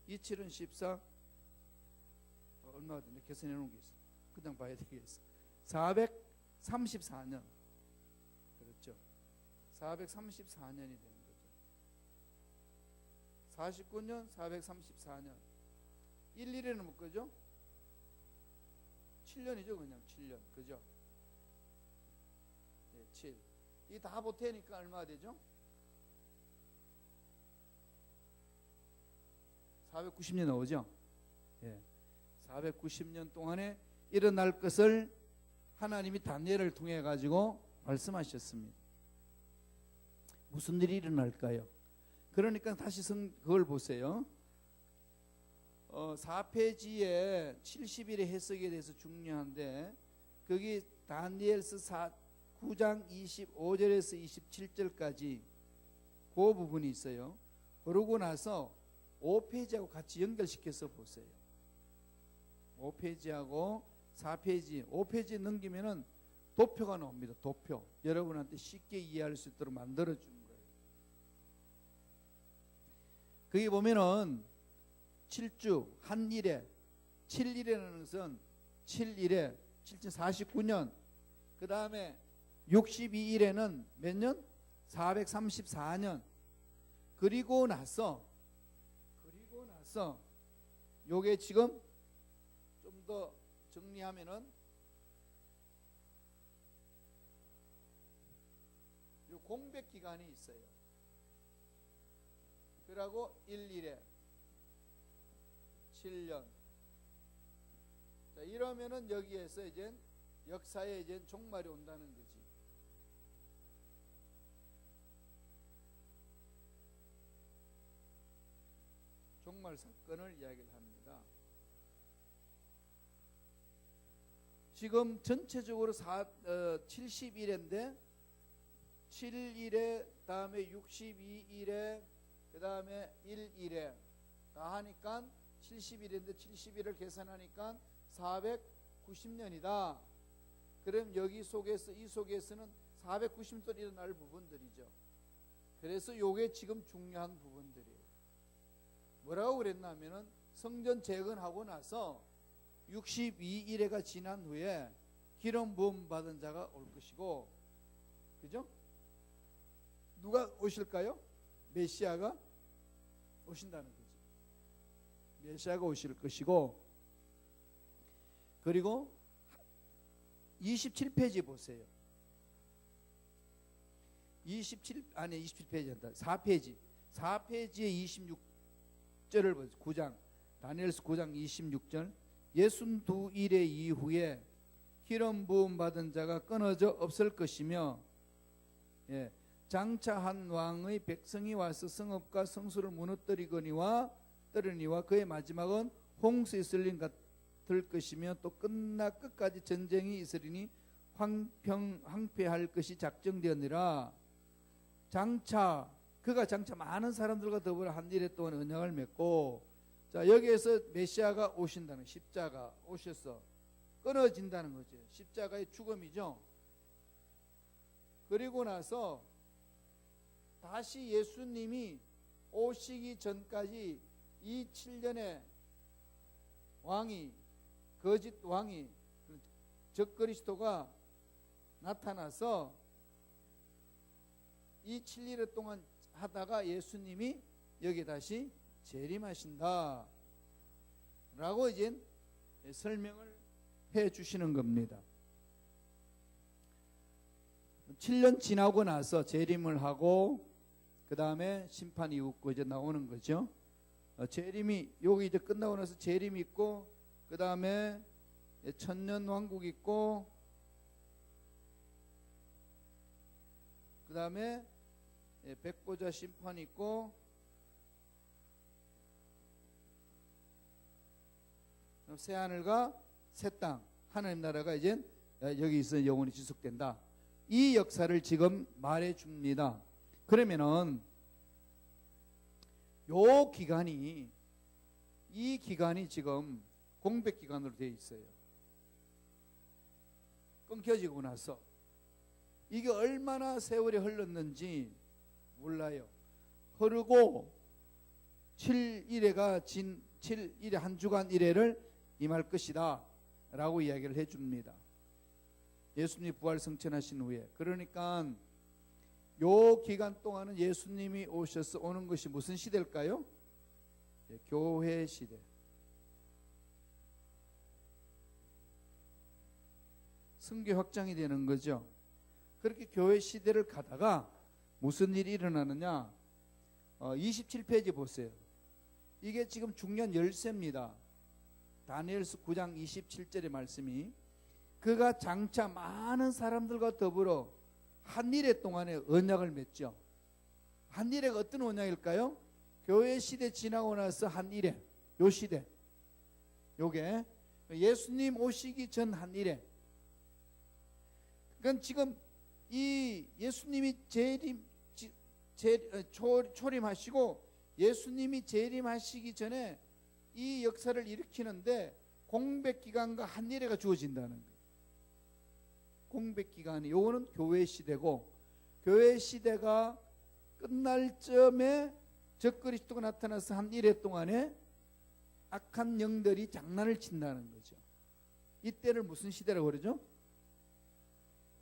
27은 14 얼마가 되냐 계산해 놓은 게 있어. 그냥 봐야 되겠어. 434년 그렇죠. 434년이 되는 거죠. 49년 434년 1일에는 뭐 그죠? 7년이죠. 그냥 7년 그죠? 네, 7 이 다 보태니까 얼마 되죠? 490년 나오죠? 예. 490년 동안에 일어날 것을 하나님이 다니엘을 통해 가지고 말씀하셨습니다. 무슨 일이 일어날까요? 그러니까 다시 그걸 보세요. 4페이지에 70일의 해석에 대해서 중요한데 거기 다니엘서 9장 25절에서 27절까지 그 부분이 있어요. 그러고 나서 5페이지하고 같이 연결시켜서 보세요. 5페이지하고 4페이지 5페이지 넘기면은 도표가 나옵니다. 도표. 여러분한테 쉽게 이해할 수 있도록 만들어 준 거예요. 거기 보면은 7주 한 일에 7일이라는 것은 7일에 749년, 그 다음에 62일에는 몇 년? 434년. 그리고 나서 요게 지금 좀 더 정리하면은 요 공백 기간이 있어요. 그러고 1일에 7년. 자, 이러면은 여기에서 이제 역사에 이제 종말이 온다는 거지. 종말 사건을 이야기를 합니다. 지금 전체적으로 70일인데 7일에 다음에 62일에 그 다음에 1일에 다 하니까 70일인데 70일을 계산하니까 490년이다. 그럼 여기 속에서 이 속에서는 490년 일어날 부분들이죠. 그래서 요게 지금 중요한 부분들이에요. 뭐라고 그랬냐면은 성전 재건하고 나서 62일회가 지난 후에 기름 부음 받은 자가 올 것이고, 그죠? 누가 오실까요? 메시아가 오신다는 거죠. 메시아가 오실 것이고, 그리고 27페이지 보세요. 27페이지한다. 4페이지. 4페이지에 26절을 보세요. 9장. 다니엘서 9장 26절. 62일의 이후에 기름 부음 받은 자가 끊어져 없을 것이며, 장차 한 왕의 백성이 와서 성읍과 성수를 무너뜨리거니와 그의 마지막은 홍수에 쓸림 같을 것이며, 또 끝나 끝까지 전쟁이 있으리니 황폐할 것이 작정되었느니라. 그가 장차 많은 사람들과 더불어 한 일에 동안 언약을 맺고, 자, 여기에서 메시아가 오신다는, 십자가 오셔서 끊어진다는 거죠. 십자가의 죽음이죠. 그리고 나서 다시 예수님이 오시기 전까지 이 7년의 왕이, 거짓 왕이, 적그리스도가 나타나서 이 7일 동안 하다가 예수님이 여기 다시 재림하신다 라고 이제 설명을 해 주시는 겁니다. 7년 지나고 나서 재림을 하고 그 다음에 심판이 있고 이제 나오는 거죠. 재림이 여기 이제 끝나고 나서 재림이 있고, 그 다음에 천년 왕국 있고, 그 다음에 백보자 심판이 있고, 새 하늘과 새 땅, 하나님 나라가 이제 여기서 영원히 지속된다. 이 역사를 지금 말해 줍니다. 그러면은 이 기간이 지금 공백 기간으로 되어 있어요. 끊겨지고 나서 이게 얼마나 세월이 흘렀는지 몰라요. 흐르고 7일의 한 주간 일회를 임할 것이다 라고 이야기를 해줍니다. 예수님이 부활 승천하신 후에. 그러니까 요 기간 동안은 예수님이 오셔서 오는 것이 무슨 시대일까요? 교회 시대. 성교 확장이 되는 거죠. 그렇게 교회 시대를 가다가 무슨 일이 일어나느냐? 27페이지 보세요. 이게 지금 중요한 열쇠입니다. 다니엘서 9장 27절의 말씀이, 그가 장차 많은 사람들과 더불어 한 일회 동안에 언약을 맺죠. 한 일회가 어떤 언약일까요? 교회 시대 지나고 나서 한 일회, 요 시대, 요게 예수님 오시기 전 한 일회. 그러니까 지금 이 예수님이 초림하시고 예수님이 재림하시기 전에 이 역사를 일으키는데 공백 기간과 한 일회가 주어진다는 거예요. 공백 기간이 요거는 교회 시대고, 교회 시대가 끝날 점에 적그리스도가 나타나서 한 1회 동안에 악한 영들이 장난을 친다는 거죠. 이때를 무슨 시대라고 그러죠?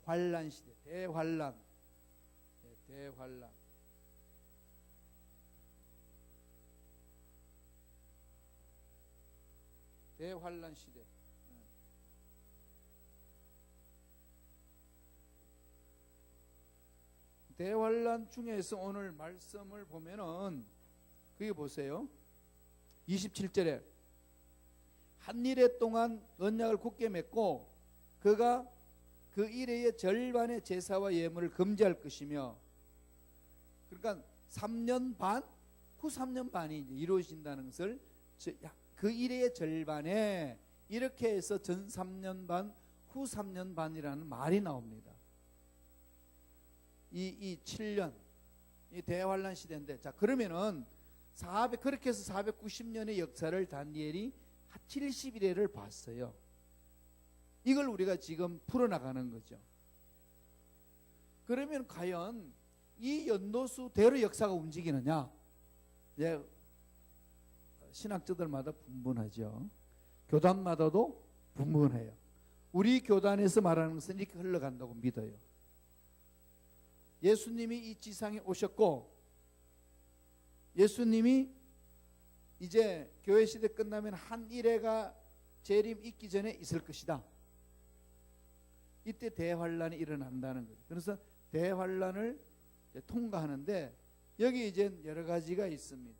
환란 시대, 대환란. 대환란. 대환란 시대. 대환란 중에서 오늘 말씀을 보면은 그게 보세요. 27절에 한 일해 동안 언약을 굳게 맺고 그가 그 일해의 절반의 제사와 예물을 금지할 것이며, 그러니까 3년 반, 후 3년 반이 이제 이루어진다는 것을 그 일해의 절반에 이렇게 해서 전 3년 반, 후 3년 반이라는 말이 나옵니다. 이 7년, 이 대환란 시대인데, 자 그러면은 그렇게 해서 490년의 역사를 다니엘이 70일회를 봤어요. 이걸 우리가 지금 풀어나가는 거죠. 그러면 과연 이 연도수대로 역사가 움직이느냐? 이제 신학자들마다 분분하죠. 교단마다도 분분해요. 우리 교단에서 말하는 것은 이렇게 흘러간다고 믿어요. 예수님이 이 지상에 오셨고, 예수님이 이제 교회 시대 끝나면 한 일회가 재림 있기 전에 있을 것이다. 이때 대환란이 일어난다는 거죠. 그래서 대환란을 통과하는데, 여기 이제 여러 가지가 있습니다.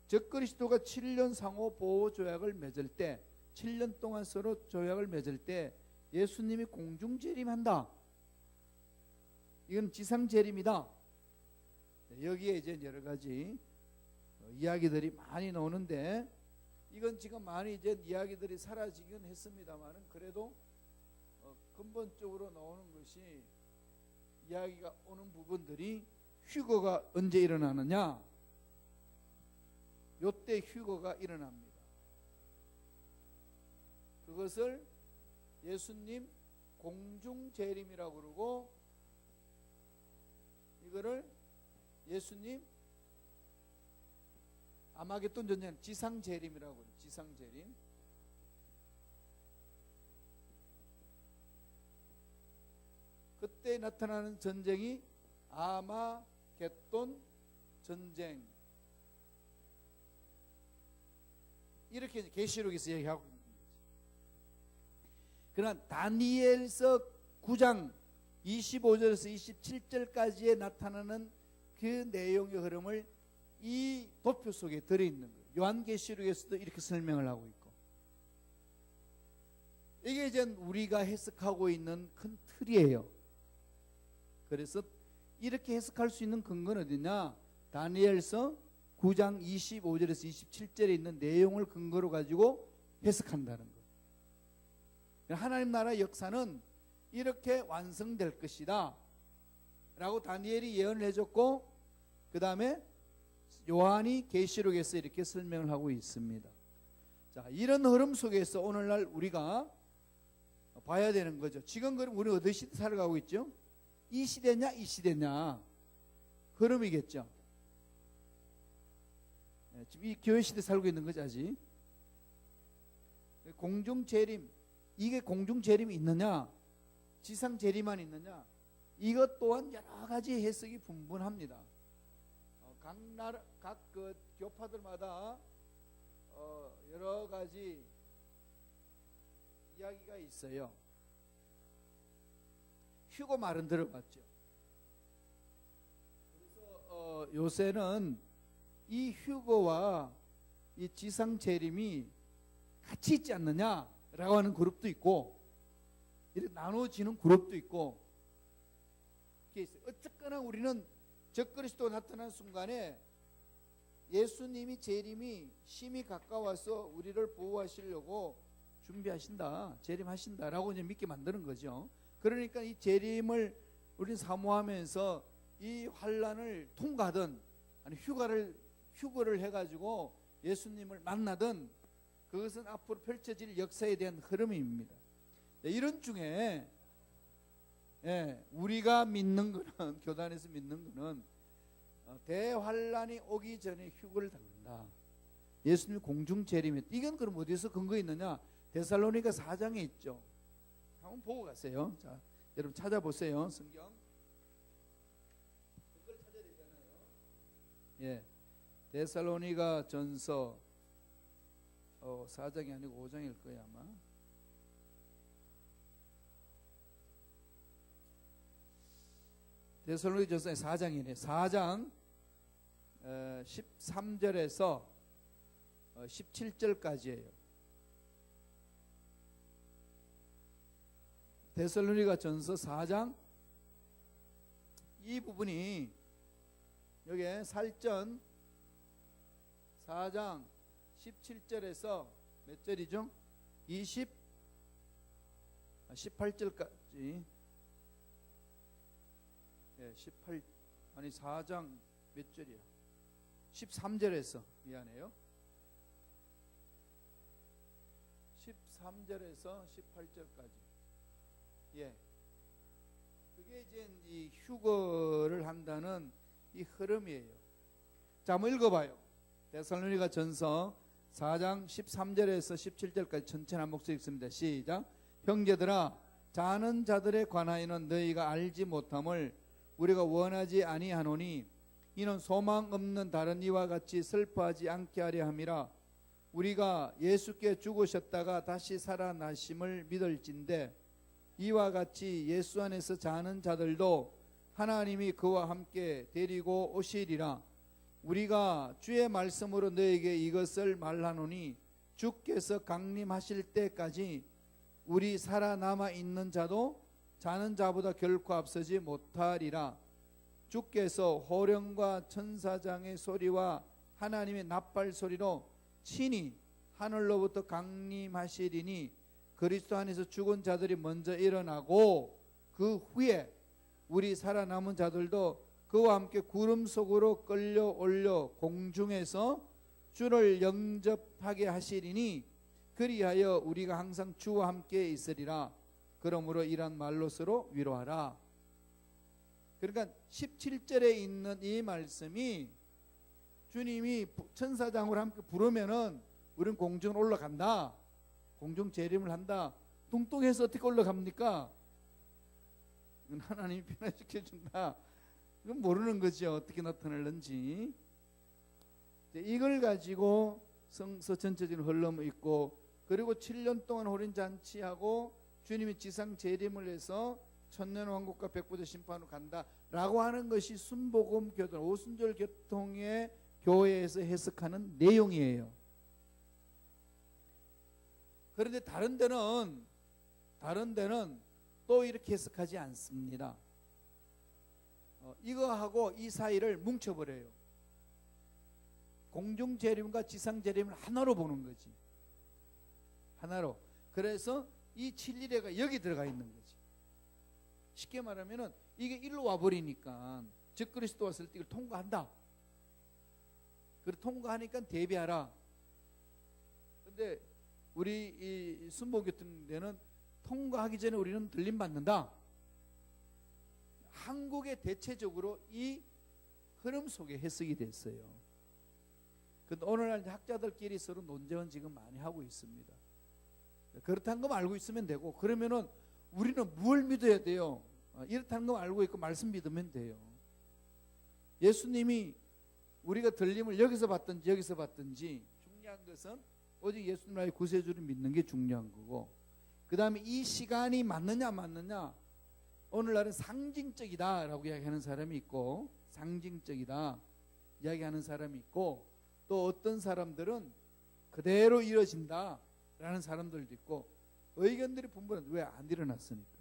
적그리스도가 7년 상호 보호 조약을 맺을 때, 7년 동안 서로 조약을 맺을 때 예수님이 공중 재림한다. 이건 지상 재림이다. 여기에 이제 여러 가지 이야기들이 많이 나오는데, 이건 지금 많이 이제 이야기들이 사라지긴 했습니다만은 그래도 근본적으로 나오는 것이, 이야기가 오는 부분들이 휴거가 언제 일어나느냐? 요때 휴거가 일어납니다. 그것을 예수님 공중 재림이라고 그러고, 이거를 예수님 아마겟돈 전쟁 지상 재림이라고 그래요. 지상 재림. 그때 나타나는 전쟁이 아마겟돈 전쟁. 이렇게 계시록에서 얘기하고 있는 거죠. 그러나 다니엘서 9장 25절에서 27절까지에 나타나는 그 내용의 흐름을 이 도표 속에 들어있는 거예요. 요한계시록에서도 이렇게 설명을 하고 있고, 이게 이제 우리가 해석하고 있는 큰 틀이에요. 그래서 이렇게 해석할 수 있는 근거는 어디냐? 다니엘서 9장 25절에서 27절에 있는 내용을 근거로 가지고 해석한다는 거예요. 하나님 나라 역사는 이렇게 완성될 것이다 라고 다니엘이 예언을 해줬고, 그 다음에 요한이 계시록에서 이렇게 설명을 하고 있습니다. 자, 이런 흐름 속에서 오늘날 우리가 봐야 되는 거죠. 지금 그럼 우리 어느 시대 살아가고 있죠? 이 시대냐 이 시대냐 흐름이겠죠. 지금 이 교회 시대 살고 있는 거죠. 아직 공중 재림, 이게 공중 재림이 있느냐 지상 재림만 있느냐, 이것 또한 여러 가지 해석이 분분합니다. 각 그 교파들마다 여러 가지 이야기가 있어요. 휴거 말은 들어봤죠. 그래서 요새는 이 휴거와 이 지상 재림이 같이 있지 않느냐라고 하는 그룹도 있고, 이렇게 나눠지는 그룹도 있고, 어쨌거나 우리는 적그리스도 나타난 순간에 예수님이 재림이 심히 가까워서 우리를 보호하시려고 준비하신다, 재림하신다라고 이제 믿게 만드는 거죠. 그러니까 이 재림을 우리는 사모하면서 이 환란을 통과하든 아니 휴거를 해가지고 예수님을 만나든, 그것은 앞으로 펼쳐질 역사에 대한 흐름입니다. 이런 중에 예, 우리가 믿는 거는 교단에서 믿는 거는 대환란이 오기 전에 휴거를 당한다. 예수님이 공중 재림했다. 이건 그럼 어디서 근거 있느냐? 데살로니가 4장에 있죠. 한번 보고 가세요. 자, 여러분 찾아보세요. 성경. 그걸 찾아야 되잖아요. 예, 데살로니가 전서 4장이 아니고 5장일 거야 아마. 데살로니가 전서 4장이네. 4장 13절에서 17절까지예요. 데살로니가 전서 4장 이 부분이 여기에 살전 4장 17절에서 몇 절이죠? 18절까지. 예, 4장 몇 절이야? 13절에서 미안해요. 13절에서 18절까지. 예. 그게 이제 이 휴거를 한다는 이 흐름이에요. 자, 한번 읽어봐요. 데살로니가 전서 4장 13절에서 17절까지 천천히 한 목소리 읽습니다. 시작. 형제들아, 자는 자들에 관하여는 너희가 알지 못함을 우리가 원하지 아니하노니 이는 소망 없는 다른 이와 같이 슬퍼하지 않게 하려 함이라. 우리가 예수께 죽으셨다가 다시 살아나심을 믿을진대 이와 같이 예수 안에서 자는 자들도 하나님이 그와 함께 데리고 오시리라. 우리가 주의 말씀으로 너에게 이것을 말하노니 주께서 강림하실 때까지 우리 살아남아 있는 자도 자는 자보다 결코 앞서지 못하리라. 주께서 호령과 천사장의 소리와 하나님의 나팔 소리로 친히 하늘로부터 강림하시리니 그리스도 안에서 죽은 자들이 먼저 일어나고 그 후에 우리 살아남은 자들도 그와 함께 구름 속으로 끌려 올려 공중에서 주를 영접하게 하시리니 그리하여 우리가 항상 주와 함께 있으리라. 그러므로 이란 말로서로 위로하라. 그러니까 17절에 있는 이 말씀이 주님이 천사장으로 함께 부르면은 우리는 공중으로 올라간다. 공중 재림을 한다. 뚱뚱해서 어떻게 올라갑니까? 하나님이 변화시켜준다. 이건 모르는 거죠. 어떻게 나타날는지. 이걸 가지고 성서 전체적인 흐름이 있고, 그리고 7년 동안 호린잔치하고 주님이 지상 재림을 해서 천년왕국과 백보자 심판으로 간다라고 하는 것이 순복음 교통, 오순절 교통의 교회에서 해석하는 내용이에요. 그런데 다른 데는 또 이렇게 해석하지 않습니다. 이거하고 이 사이를 뭉쳐버려요. 공중재림과 지상재림을 하나로 보는 거지. 하나로. 그래서 이 7일회가 여기 들어가 있는 거지. 쉽게 말하면은 이게 일로 와버리니까 즉 그리스도 왔을 때 이걸 통과한다. 그리고 통과하니까 대비하라. 근데 우리 이 순복교통대는 통과하기 전에 우리는 들림받는다. 한국에 대체적으로 이 흐름 속에 해석이 됐어요. 근데 오늘날 학자들끼리 서로 논쟁은 지금 많이 하고 있습니다. 그렇다는 거 알고 있으면 되고, 그러면은 우리는 뭘 믿어야 돼요? 이렇다는 거 알고 있고 말씀 믿으면 돼요. 예수님이 우리가 들림을 여기서 받든지 여기서 받든지 중요한 것은 오직 예수님의 구세주를 믿는 게 중요한 거고, 그 다음에 이 시간이 맞느냐 오늘날은 상징적이다 라고 이야기하는 사람이 있고, 상징적이다 이야기하는 사람이 있고, 또 어떤 사람들은 그대로 이루어진다 라는 사람들도 있고, 의견들이 분분한데 왜 안 일어났습니까?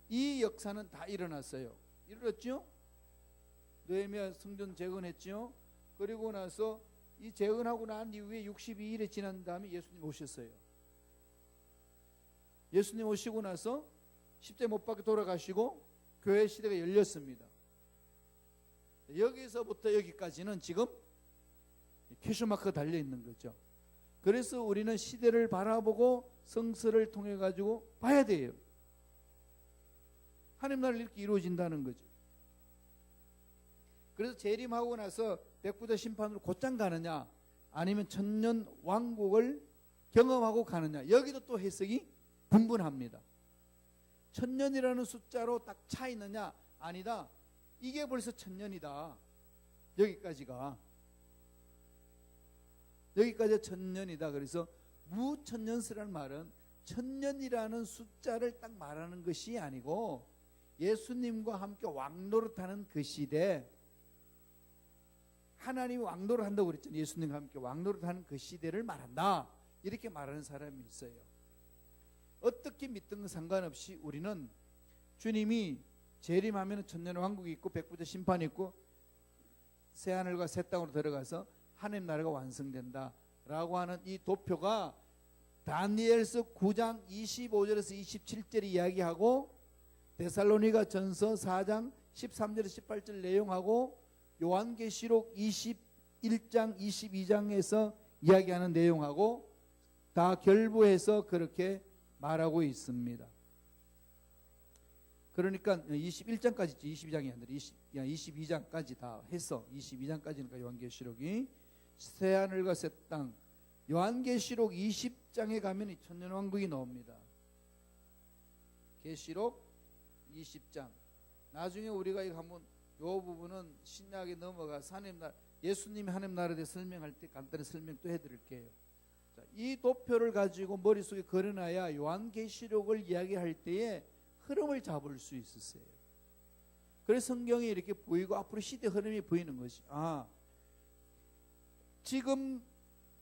이 역사는 다 일어났어요. 일어났죠? 느헤미야 성전 재건했죠? 그리고 나서 이 재건하고 난 이후에 62일이 지난 다음에 예수님 오셨어요. 예수님 오시고 나서 십자가에 못 박혀 돌아가시고 교회 시대가 열렸습니다. 여기서부터 여기까지는 지금 퀘스천마크가 달려있는 거죠. 그래서 우리는 시대를 바라보고 성서를 통해 가지고 봐야 돼요. 하나님 나라를 이렇게 이루어진다는 거죠. 그래서 재림하고 나서 백부자 심판으로 곧장 가느냐, 아니면 천년 왕국을 경험하고 가느냐, 여기도 또 해석이 분분합니다. 천년이라는 숫자로 딱 차 있느냐, 아니다, 이게 벌써 천년이다, 여기까지가 천년이다. 그래서 무천년스라는 말은 천년이라는 숫자를 딱 말하는 것이 아니고 예수님과 함께 왕노릇하는 그 시대, 하나님이 왕노릇 한다고 그랬잖아요. 예수님과 함께 왕노릇 하는 그 시대를 말한다, 이렇게 말하는 사람이 있어요. 어떻게 믿든 건 상관없이 우리는 주님이 재림하면 천년 왕국이 있고 백부자 심판이 있고 새하늘과 새 땅으로 들어가서 하나님 나라가 완성된다 라고 하는 이 도표가 다니엘서 9장 25절에서 27절 이야기하고 데살로니가 전서 4장 13절에서 18절 내용하고 요한계시록 21장 22장에서 이야기하는 내용하고 다 결부해서 그렇게 말하고 있습니다. 그러니까 21장까지, 22장이 아니라 22장까지 다 해서 22장까지니까 요한계시록이 새하늘과 새 땅, 요한계시록 20장에 가면 천년왕국이 나옵니다. 계시록 20장. 나중에 우리가 이거 한번 요 부분은 신약에 넘어가서 예수님이 하나님 나라에 대해 설명할 때 간단히 설명 또 해드릴게요. 자, 이 도표를 가지고 머릿속에 그려놔야 요한계시록을 이야기할 때에 흐름을 잡을 수 있었어요. 그래서 성경이 이렇게 보이고 앞으로 시대 흐름이 보이는 것이, 지금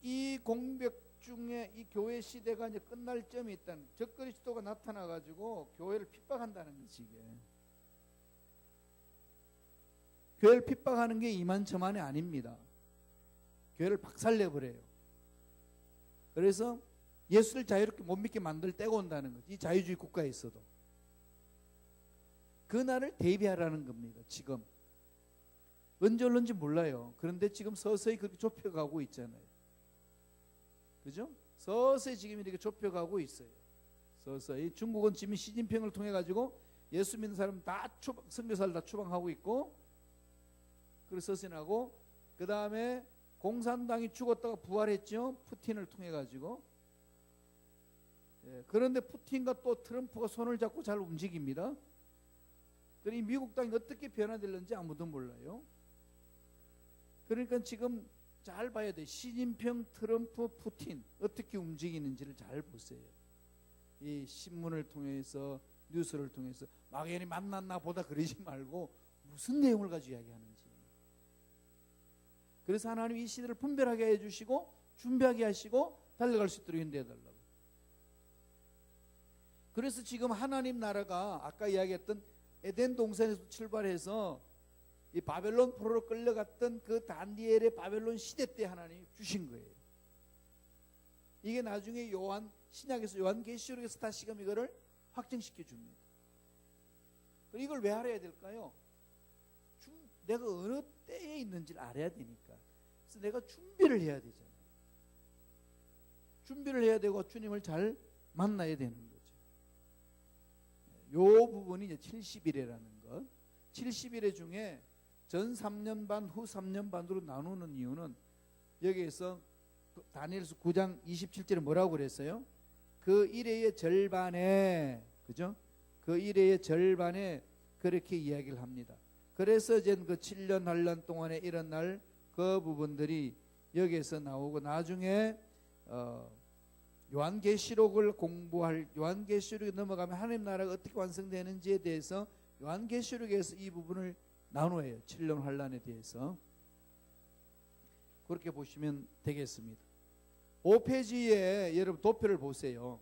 이 공백 중에 이 교회 시대가 이제 끝날 점이 있다는, 적그리스도가 나타나가지고 교회를 핍박한다는 것이, 이게 교회를 핍박하는 게 이만저만이 아닙니다. 교회를 박살내버려요. 그래서 예수를 자유롭게 못 믿게 만들 때가 온다는 거지. 이 자유주의 국가에 있어도 그날을 대비하라는 겁니다. 지금 언제 올는지 몰라요. 그런데 지금 서서히 그렇게 좁혀가고 있잖아요. 그죠? 서서히 지금 이렇게 좁혀가고 있어요. 서서히. 중국은 지금 시진핑을 통해 가지고 예수 믿는 사람 다 선교사를 다 추방하고 있고, 그래서 서신하고, 그 다음에 공산당이 죽었다가 부활했죠. 푸틴을 통해 가지고. 그런데 푸틴과 또 트럼프가 손을 잡고 잘 움직입니다. 그러니 미국 땅이 어떻게 변화될는지 아무도 몰라요. 그러니까 지금 잘 봐야 돼. 시진핑, 트럼프, 푸틴 어떻게 움직이는지를 잘 보세요. 이 신문을 통해서, 뉴스를 통해서 막연히 만났나 보다 그러지 말고 무슨 내용을 가지고 이야기하는지. 그래서 하나님 이 시대를 분별하게 해주시고 준비하게 하시고 달려갈 수 있도록 인도해달라고. 그래서 지금 하나님 나라가 아까 이야기했던 에덴 동산에서 출발해서 이 바벨론 포로로 끌려갔던 그 다니엘의 바벨론 시대 때 하나님이 주신 거예요. 이게 나중에 신약에서 요한계시록에서 다시금 이거를 확증시켜 줍니다. 이걸 왜 알아야 될까요? 내가 어느 때에 있는지를 알아야 되니까. 그래서 내가 준비를 해야 되잖아요. 준비를 해야 되고 주님을 잘 만나야 되는 거죠. 요 부분이 이제 70일이라는 것. 70일 중에 전 3년 반, 후 3년 반으로 나누는 이유는 여기에서 다니엘서 9장 27절에 뭐라고 그랬어요? 그 일회의 절반에, 그죠? 그 일회의 절반에 그렇게 이야기를 합니다. 그래서 이제 그 7년 환란 동안에 일어날 그 부분들이 여기에서 나오고, 나중에 요한계시록을 공부할, 요한계시록에 넘어가면 하나님 나라가 어떻게 완성되는지에 대해서 요한계시록에서 이 부분을 나누어요. 7년 환란에 대해서. 그렇게 보시면 되겠습니다. 5페이지에 여러분 도표를 보세요.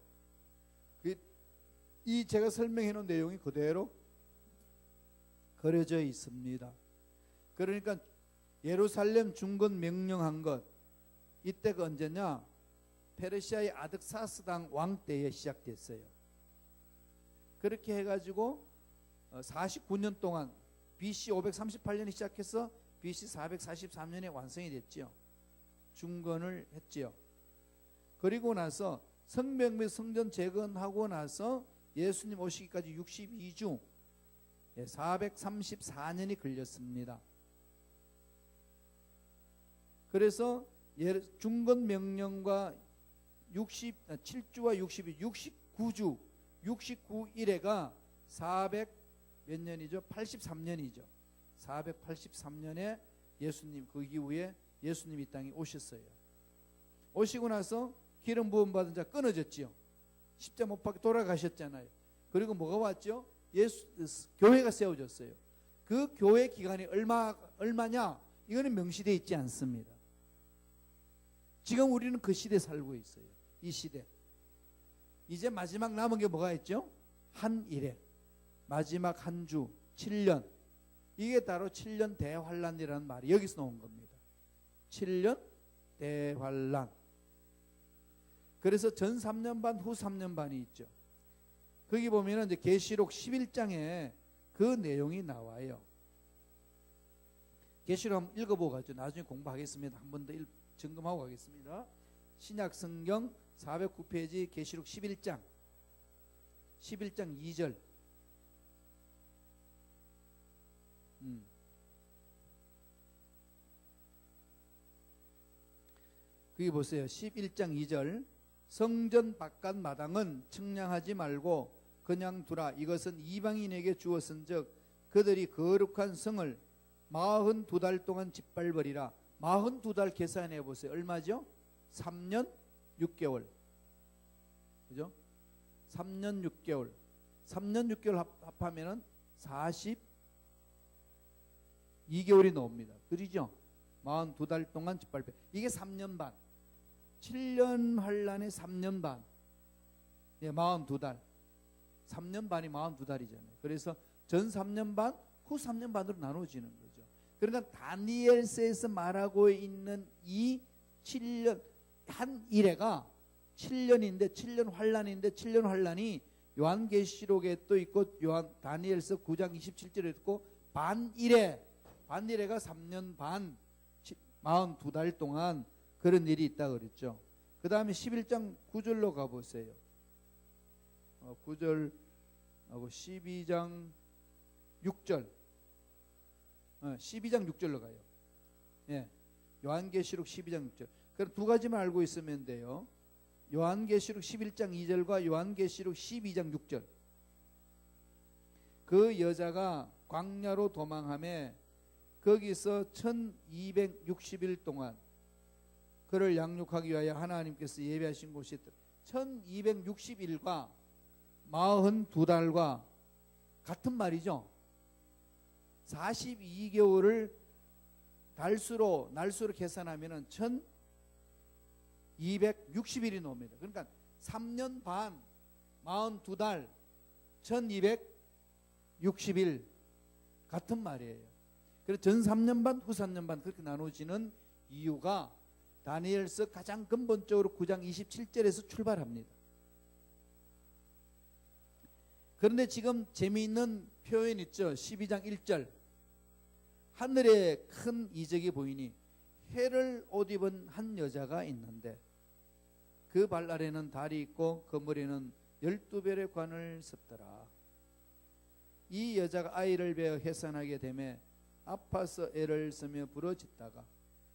이 제가 설명해 놓은 내용이 그대로 그려져 있습니다. 그러니까 예루살렘 중건 명령한 것, 이때가 언제냐? 페르시아의 아득사스당 왕 때에 시작됐어요. 그렇게 해가지고 49년 동안 BC 538년에 시작해서 BC 443년에 완성이 됐죠. 중건을 했지요. 그리고 나서 성벽 및 성전 재건하고 나서 예수님 오시기까지 62주 434년이 걸렸습니다. 그래서 중건 명령과 7주와 69주 69일에가 400 몇 년이죠? 83년이죠. 483년에 예수님, 그 이후에 예수님이 이 땅에 오셨어요. 오시고 나서 기름 부음 받은 자 끊어졌지요. 십자 못 박혀 돌아가셨잖아요. 그리고 뭐가 왔죠? 교회가 세워졌어요. 그 교회 기간이 얼마냐? 이거는 명시되어 있지 않습니다. 지금 우리는 그 시대에 살고 있어요. 이 시대. 이제 마지막 남은 게 뭐가 있죠? 한 일에 마지막 한 주 7년. 이게 바로 7년 대환란이라는 말이 여기서 나온 겁니다. 7년 대환란. 그래서 전 3년 반, 후 3년 반이 있죠. 거기 보면은 이제 계시록 11장에 그 내용이 나와요. 계시록 한번 읽어보고 가죠. 나중에 공부하겠습니다. 한 번 더 점검하고 가겠습니다. 신약 성경 409페이지 계시록 11장 2절. 거기 보세요. 11장 2절. 성전 바깥 마당은 측량하지 말고 그냥 두라. 이것은 이방인에게 주었은즉 그들이 거룩한 성을 42달 동안 짓밟으리라. 42달 계산해 보세요. 얼마죠? 3년 6개월. 그죠? 3년 6개월. 3년 6개월 합하면은 42개월이 나옵니다. 그러죠? 42달 동안 짓밟혀. 이게 3년 반. 7년 환란에 3년 반. 예, 42달. 3년 반이 42달이잖아요. 그래서 전 3년 반, 후 3년 반으로 나눠지는 거죠. 그러니까 다니엘서에서 말하고 있는 이 7년 한 일회가 7년인데 7년 환란인데 7년 환란이 요한계시록에 또 있고 다니엘서 9장 27절에 있고 반일회가 3년 반 42달 동안 그런 일이 있다 그랬죠. 그 다음에 11장 9절로 가보세요. 9절하고 12장 6절 12장 6절로 가요. 예, 요한계시록 12장 6절. 그럼 두 가지만 알고 있으면 돼요. 요한계시록 11장 2절과 요한계시록 12장 6절. 그 여자가 광야로 도망하며 거기서 1260일 동안 그를 양육하기 위하여 하나님께서 예배하신 곳이 있다. 1260일과 42달과 같은 말이죠. 42개월을 날수로 계산하면 1260일이 나옵니다. 그러니까 3년 반 42달 1260일 같은 말이에요. 그래서 전 3년 반, 후 3년 반 그렇게 나눠지는 이유가 다니엘서 가장 근본적으로 9장 27절에서 출발합니다. 그런데 지금 재미있는 표현 있죠. 12장 1절. 하늘에 큰 이적이 보이니 해를 옷 입은 한 여자가 있는데 그 발 아래는 달이 있고 그 머리는 12별의 관을 썼더라. 이 여자가 아이를 베어 해산하게 되매 아파서 애를 쓰며 부러졌다가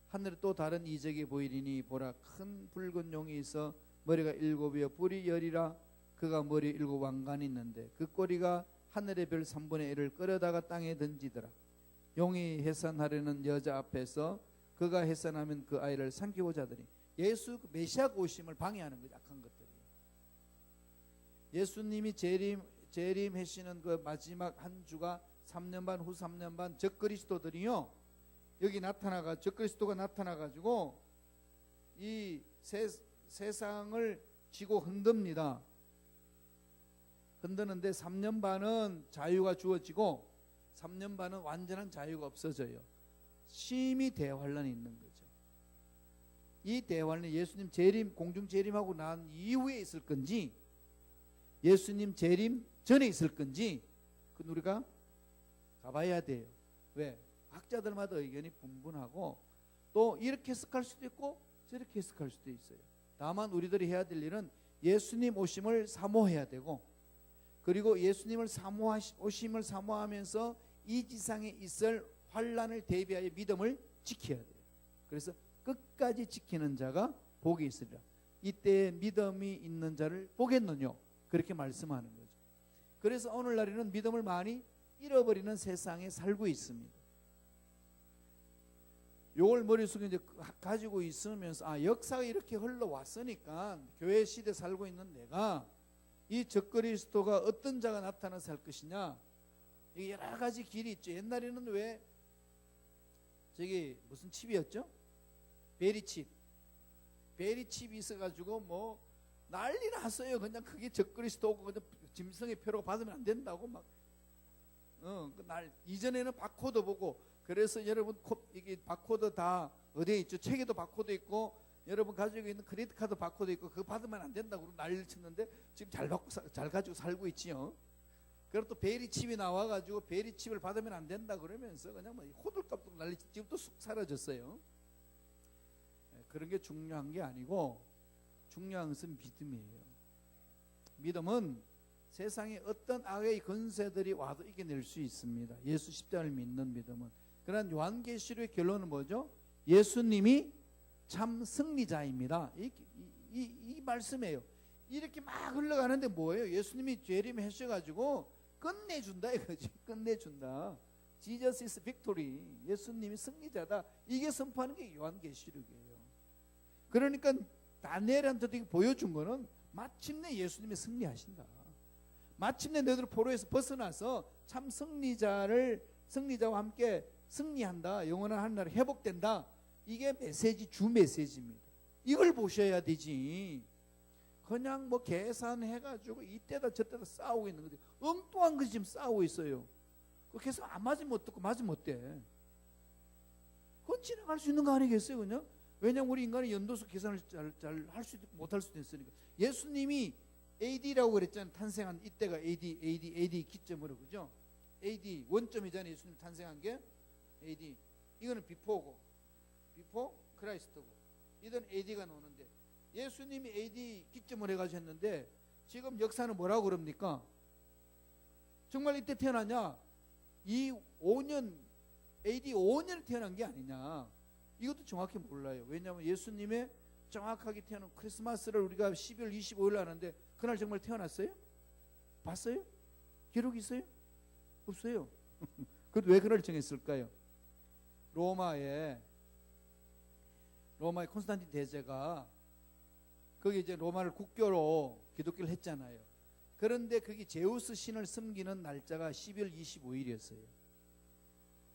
하늘에 또 다른 이적이 보이리니 보라 큰 붉은 용이 있어 머리가 7이여 뿔이 10이라. 그가 머리에 7 왕관이 있는데 그 꼬리가 하늘의 별 3분의 1을 끌어다가 땅에 던지더라. 용이 해산하려는 여자 앞에서 그가 해산하면 그 아이를 삼키고자 하더니 예수 메시아가 오심을 방해하는 거죠. 악한 것들이. 예수님이 재림하시는 그 마지막 한 주가 3년 반, 후 3년 반 적그리스도들이요. 여기 적그리스도가 나타나가지고 이 세상을 쥐고 흔듭니다. 흔드는데 3년 반은 자유가 주어지고 3년 반은 완전한 자유가 없어져요. 심히 대환란이 있는 거죠. 이 대환란이 예수님 공중 재림하고 난 이후에 있을 건지 예수님 재림 전에 있을 건지 그건 우리가 가봐야 돼요. 왜? 학자들마다 의견이 분분하고 또 이렇게 해석할 수도 있고 저렇게 해석할 수도 있어요. 다만 우리들이 해야 될 일은 예수님 오심을 사모해야 되고 그리고 예수님을 오심을 사모하면서 이 지상에 있을 환난을 대비하여 믿음을 지켜야 돼요. 그래서 끝까지 지키는 자가 복이 있으리라. 이때 믿음이 있는 자를 보겠느뇨, 그렇게 말씀하는 거죠. 그래서 오늘날에는 믿음을 많이 잃어버리는 세상에 살고 있습니다. 요걸 머릿속에 이제 가지고 있으면서 역사가 이렇게 흘러왔으니까 교회 시대 살고 있는 내가 이 적그리스도가 어떤 자가 나타나서 할 것이냐, 이게 여러 가지 길이 있죠. 옛날에는 왜 저기 무슨 칩이었죠? 베리칩이 있어가지고 뭐 난리 났어요. 그냥 그게 적그리스도고 그냥 짐승의 표로 받으면 안 된다고 막. 이전에는 바코드 보고, 그래서 여러분 이게 바코드 다 어디에 있죠? 책에도 바코드 있고, 여러분 가지고 있는 크레디트 카드 바코드 있고, 그거 받으면 안 된다고 난리를 쳤는데 지금 잘 가지고 살고 있지요. 그리고 또 베리칩이 나와가지고 베리칩을 받으면 안 된다 그러면서 그냥 뭐 호들갑도 난리, 지금 또 쑥 사라졌어요. 그런 게 중요한 게 아니고 중요한 것은 믿음이에요. 믿음은 세상에 어떤 악의 권세들이 와도 이겨낼 수 있습니다. 예수 십자가를 믿는 믿음은. 그러나 요한계시록의 결론은 뭐죠? 예수님이 참 승리자입니다. 이 말씀이에요. 이렇게 막 흘러가는데 뭐예요? 예수님이 재림하셔가지고 끝내준다 이거지. 끝내준다. Jesus is victory. 예수님이 승리자다. 이게 선포하는 게 요한계시록이에요. 그러니까 다니엘한테도 보여준 거는 마침내 예수님이 승리하신다. 마침내 너희들 포로에서 벗어나서 참 승리자와 함께 승리한다. 영원한 하늘나라 회복된다. 이게 메시지, 주 메시지입니다. 이걸 보셔야 되지. 그냥 뭐 계산해가지고 이때다 저때다 싸우고 있는 거지. 엉뚱한 것이 지금 싸우고 있어요. 그래서 안 맞으면 어떻고 맞으면 어때? 그건 지나갈 수 있는 거 아니겠어요, 그냥? 왜냐면 우리 인간이 연도수 계산을 잘 할 수도 있고 못할 수도 있으니까. 예수님이 AD라고 그랬잖아요. 탄생한 이때가 AD 기점으로, 그죠? AD 원점이잖아요. 예수님 탄생한 게 AD. 이거는 비포고, 비포 크라이스트고, 이건 AD가 나오는데, 예수님이 AD 기점을 해가지고 했는데 지금 역사는 뭐라고 그럽니까? 정말 이때 태어나냐? 이 5년 AD 5년에 태어난 게 아니냐? 이것도 정확히 몰라요. 왜냐하면 예수님의 정확하게 태어난 크리스마스를 우리가 12월 25일 하는데 그날 정말 태어났어요? 봤어요? 기록이 있어요? 없어요. 그래도 왜 그날 정했을까요? 로마의 콘스탄틴 대제가 거기 이제 로마를 국교로 기독교를 했잖아요. 그런데 거기 제우스 신을 섬기는 날짜가 12월 25일이었어요.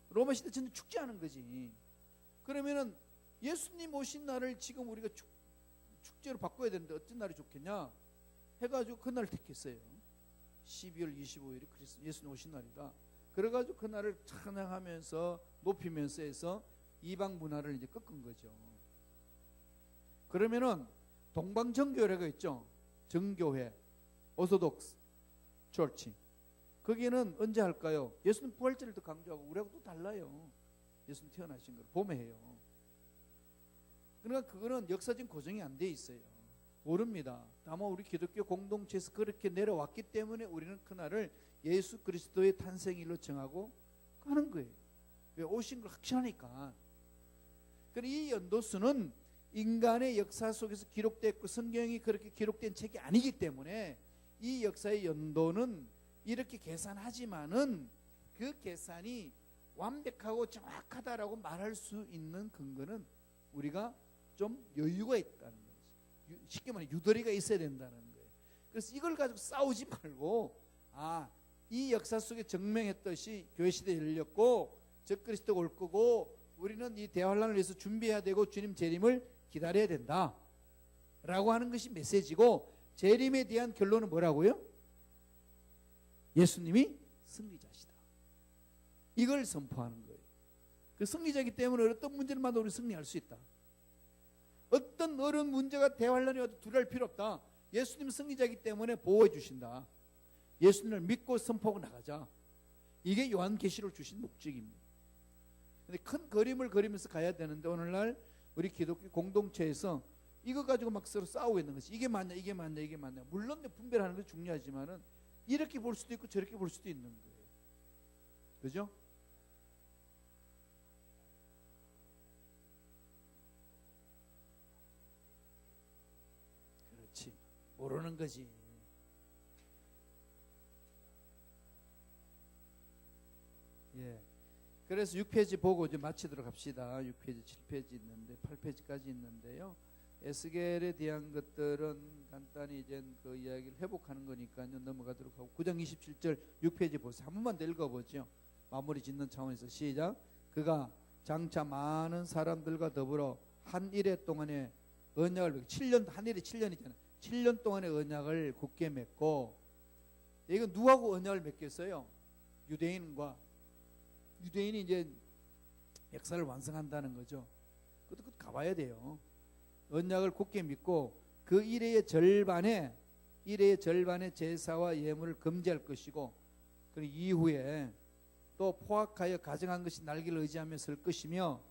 로마 시대 전체 축제하는 거지. 그러면은 예수님 오신 날을 지금 우리가 축제로 바꿔야 되는데 어떤 날이 좋겠냐 해가지고 그날 택했어요. 12월 25일이 예수님 오신 날이다. 그래가지고 그날을 찬양하면서 높이면서 해서 이방 문화를 이제 꺾은 거죠. 그러면은 동방정교회가 있죠. 정교회, 오소독스 처치. 거기는 언제 할까요? 예수님 부활절을 더 강조하고 우리하고 또 달라요. 예수님 태어나신 걸 봄에 해요. 그러니까 그거는 역사적인 고정이 안 돼 있어요. 모릅니다. 다만 우리 기독교 공동체에서 그렇게 내려왔기 때문에 우리는 그날을 예수 그리스도의 탄생일로 정하고 가는 거예요. 왜? 오신 걸 확신하니까. 그러니까 이 연도수는 인간의 역사 속에서 기록됐고 성경이 그렇게 기록된 책이 아니기 때문에 이 역사의 연도는 이렇게 계산하지만은 그 계산이 완벽하고 정확하다라고 말할 수 있는 근거는 우리가 좀 여유가 있다는 거죠. 쉽게 말해 유도리가 있어야 된다는 거예요. 그래서 이걸 가지고 싸우지 말고 이 역사 속에 증명했듯이 교회 시대 열렸고 적그리스도가 올 거고 우리는 이 대환란을 위해서 준비해야 되고 주님 재림을 기다려야 된다 라고 하는 것이 메시지고, 재림에 대한 결론은 뭐라고요? 예수님이 승리자시다. 이걸 선포하는 거예요. 그 승리자이기 때문에 어떤 문제를 만나도 우리 승리할 수 있다. 어떤 어려운 문제가 대환란이 와도 두려울 필요 없다. 예수님 승리자이기 때문에 보호해 주신다. 예수님을 믿고 선포하고 나가자. 이게 요한계시록을 주신 목적입니다. 근데 큰 그림을 그리면서 가야 되는데 오늘날 우리 기독교 공동체에서 이거 가지고 막 서로 싸우고 있는 것이 이게 맞냐 이게 맞냐 이게 맞냐. 물론 분별하는 것이 중요하지만은 이렇게 볼 수도 있고 저렇게 볼 수도 있는 거예요. 그죠? 그렇지. 모르는 거지. 예. 그래서 6페이지 보고 이제 마치도록 합시다. 6페이지, 7페이지 있는데 8페이지까지 있는데요. 에스겔에 대한 것들은 간단히 이제 그 이야기를 회복하는 거니까요. 넘어가도록 하고 9장 27절 6페이지 보세요. 한 번만 더 읽어보죠. 마무리 짓는 차원에서 시작. 그가 장차 많은 사람들과 더불어 한 일해 동안에 언약을 7년, 한 일이 7년이잖아요. 7년 동안의 언약을 굳게 맺고, 이건 누구하고 언약을 맺겠어요? 유대인과. 유대인이 이제 역사를 완성한다는 거죠. 그것도 가봐야 돼요. 언약을 굳게 믿고 그 일의 절반의 제사와 예물을 금지할 것이고, 그 이후에 또 포악하여 가정한 것이 날개를 의지하며 설 것이며,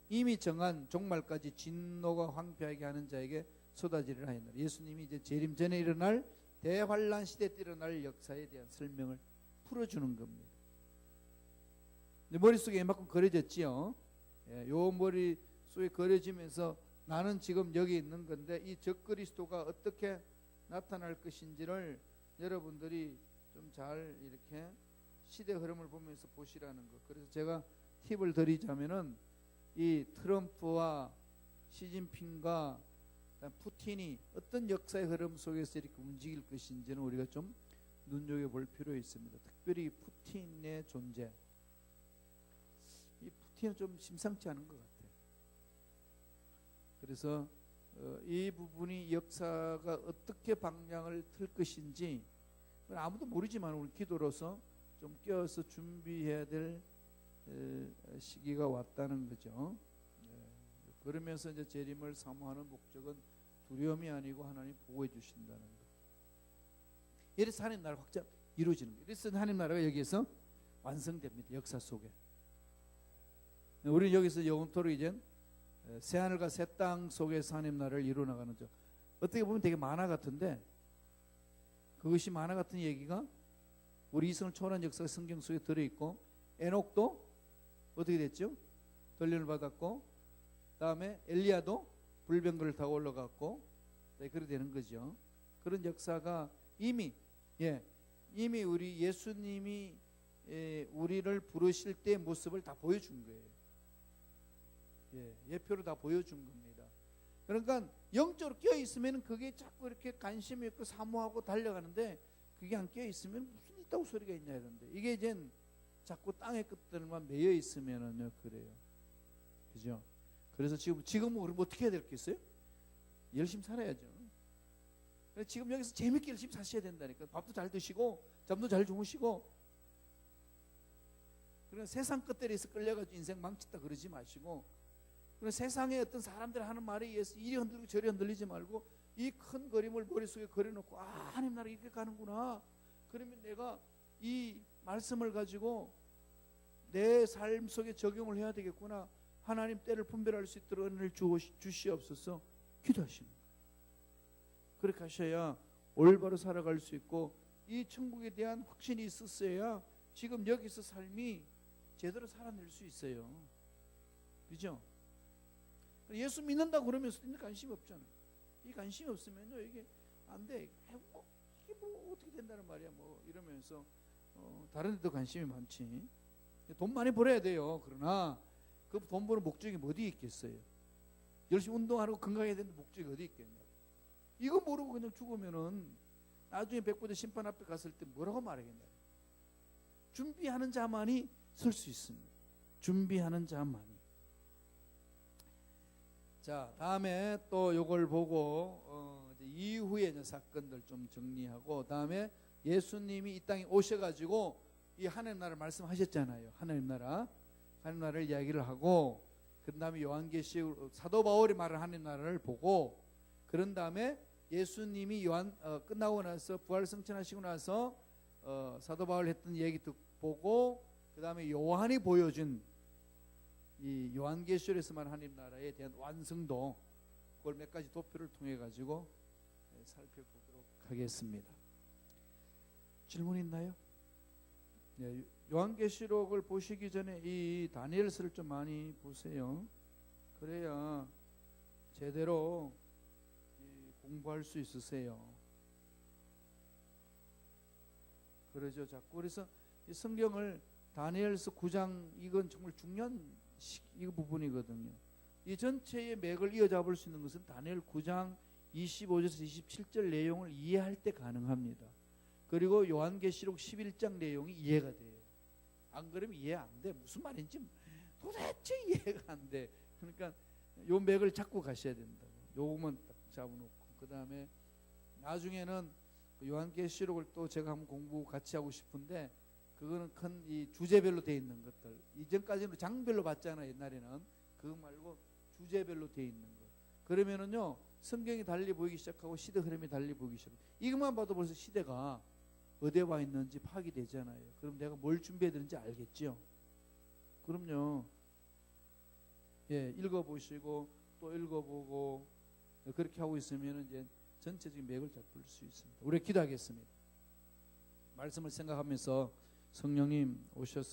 이미 정한 종말까지 진노가 황폐하게 하는 자에게 쏟아지리라 하였노라. 예수님이 이제 재림 전에 일어날 대환란 시대 때 일어날 역사에 대한 설명을 풀어주는 겁니다. 머릿속에 이만큼 그려졌지요. 예, 요 머릿속에 그려지면서 나는 지금 여기 있는 건데 이 적그리스도가 어떻게 나타날 것인지를 여러분들이 좀 잘 이렇게 시대 흐름을 보면서 보시라는 거. 그래서 제가 팁을 드리자면은 이 트럼프와 시진핑과 푸틴이 어떤 역사의 흐름 속에서 이렇게 움직일 것인지는 우리가 좀 눈여겨볼 필요 있습니다. 특별히 푸틴의 존재. 이 푸틴은 좀 심상치 않은 것 같아요. 그래서 이 부분이 역사가 어떻게 방향을 틀 것인지 아무도 모르지만 우리 기도로서 좀 껴서 준비해야 될 시기가 왔다는 거죠. 그러면서 이제 재림을 사모하는 목적은 두려움이 아니고 하나님 보호해 주신다는 것. 이래서 하나님 나라 확장 이루어지는 거예요. 이래서 하나님 나라가 여기에서 완성됩니다. 역사 속에. 우리는 여기서 영원토록 이제 새하늘과 새 땅 속에서 하나님 나라를 이루어 나가는 죠. 어떻게 보면 되게 만화 같은데, 그것이 만화 같은 얘기가 우리 이성을 초월한 역사가 성경 속에 들어있고, 에녹도 어떻게 됐죠? 돌림을 받았고, 다음에 엘리야도 불병거를 타고 올라갔고, 네, 그렇게 되는 거죠. 그런 역사가 이미 우리 예수님이 우리를 부르실 때의 모습을 다 보여준 거예요. 예표로 다 보여준 겁니다. 그러니까 영적으로 끼어 있으면 그게 자꾸 이렇게 관심이 있고 사모하고 달려가는데, 그게 안 끼어 있으면 무슨 있다고 소리가 있냐 이런데, 이게 이제 자꾸 땅의 끝들만 매여 있으면은요 그래요. 그죠? 그래서 지금 우리 뭐 어떻게 해야 되겠어요? 열심히 살아야죠. 지금 여기서 재밌게 열심히 사셔야 된다니까. 밥도 잘 드시고 잠도 잘 주무시고. 그러니까 세상 것들에서 끌려가지고 인생 망쳤다 그러지 마시고, 그러니까 세상에 어떤 사람들 하는 말에 의해서 이리 흔들리고 저리 흔들리지 말고, 이 큰 그림을 머릿속에 그려놓고, 하나님 나라 이렇게 가는구나. 그러면 내가 이 말씀을 가지고 내 삶 속에 적용을 해야 되겠구나. 하나님 때를 분별할 수 있도록 은혜를 주시옵소서 기도하시는 거예요. 그렇게 하셔야 올바로 살아갈 수 있고, 이 천국에 대한 확신이 있었어야 지금 여기서 삶이 제대로 살아낼 수 있어요. 그죠? 예수 믿는다 그러면서 관심이 없잖아요. 이 관심이 없으면요 이게 안 돼. 이게 뭐 어떻게 된다는 말이야 뭐 이러면서 다른 데도 관심이 많지. 돈 많이 벌어야 돼요. 그러나 그 돈 버는 목적이 어디 있겠어요? 열심히 운동하고 건강해야 되는 목적이 어디 있겠냐고. 이거 모르고 그냥 죽으면은 나중에 백보자 심판 앞에 갔을 때 뭐라고 말하겠냐. 준비하는 자만이 설 수 있습니다. 준비하는 자만이. 자, 다음에 또 요걸 보고 이제 이후의 이제 사건들 좀 정리하고, 다음에 예수님이 이 땅에 오셔가지고 이 하나님 나라를 말씀하셨잖아요. 하나님 나라를 이야기를 하고, 그 다음에 요한계시록 사도 바울이 말하는 하나님 나라를 보고, 그런 다음에 예수님이 끝나고 나서 부활 승천하시고 나서 사도 바울 했던 얘기 보고, 그 다음에 요한이 보여준 이 요한계시록에서 말하는 하나님 나라에 대한 완성도, 그걸 몇 가지 도표를 통해 가지고 살펴보도록 하겠습니다. 질문 있나요? 네, 요한계시록을 보시기 전에 이 다니엘서를 좀 많이 보세요. 그래야 제대로 공부할 수 있으세요. 그러죠. 자꾸 그래서 이 성경을 다니엘서 9장 이건 정말 중요한 이 부분이거든요. 이 전체의 맥을 이어잡을 수 있는 것은 다니엘 9장 25절에서 27절 내용을 이해할 때 가능합니다. 그리고 요한계시록 11장 내용이 이해가 돼요. 안 그러면 이해 안 돼. 무슨 말인지 도대체 이해가 안 돼. 그러니까 요 맥을 잡고 가셔야 된다고. 요것만 딱 잡아놓고 그 다음에 나중에는 요한계시록을 또 제가 한번 공부 같이 하고 싶은데 그거는 큰 이 주제별로 돼 있는 것들. 이전까지는 장별로 봤잖아요. 옛날에는 그거 말고 주제별로 돼 있는 거. 그러면은요 성경이 달리 보이기 시작하고 시대 흐름이 달리 보이기 시작해요. 이것만 봐도 벌써 시대가 어디에 와 있는지 파악이 되잖아요. 그럼 내가 뭘 준비해야 되는지 알겠죠? 그럼요. 예, 읽어보시고 또 읽어보고 그렇게 하고 있으면 이제 전체적인 맥을 잡을 수 있습니다. 우리 기도하겠습니다. 말씀을 생각하면서 성령님 오셔서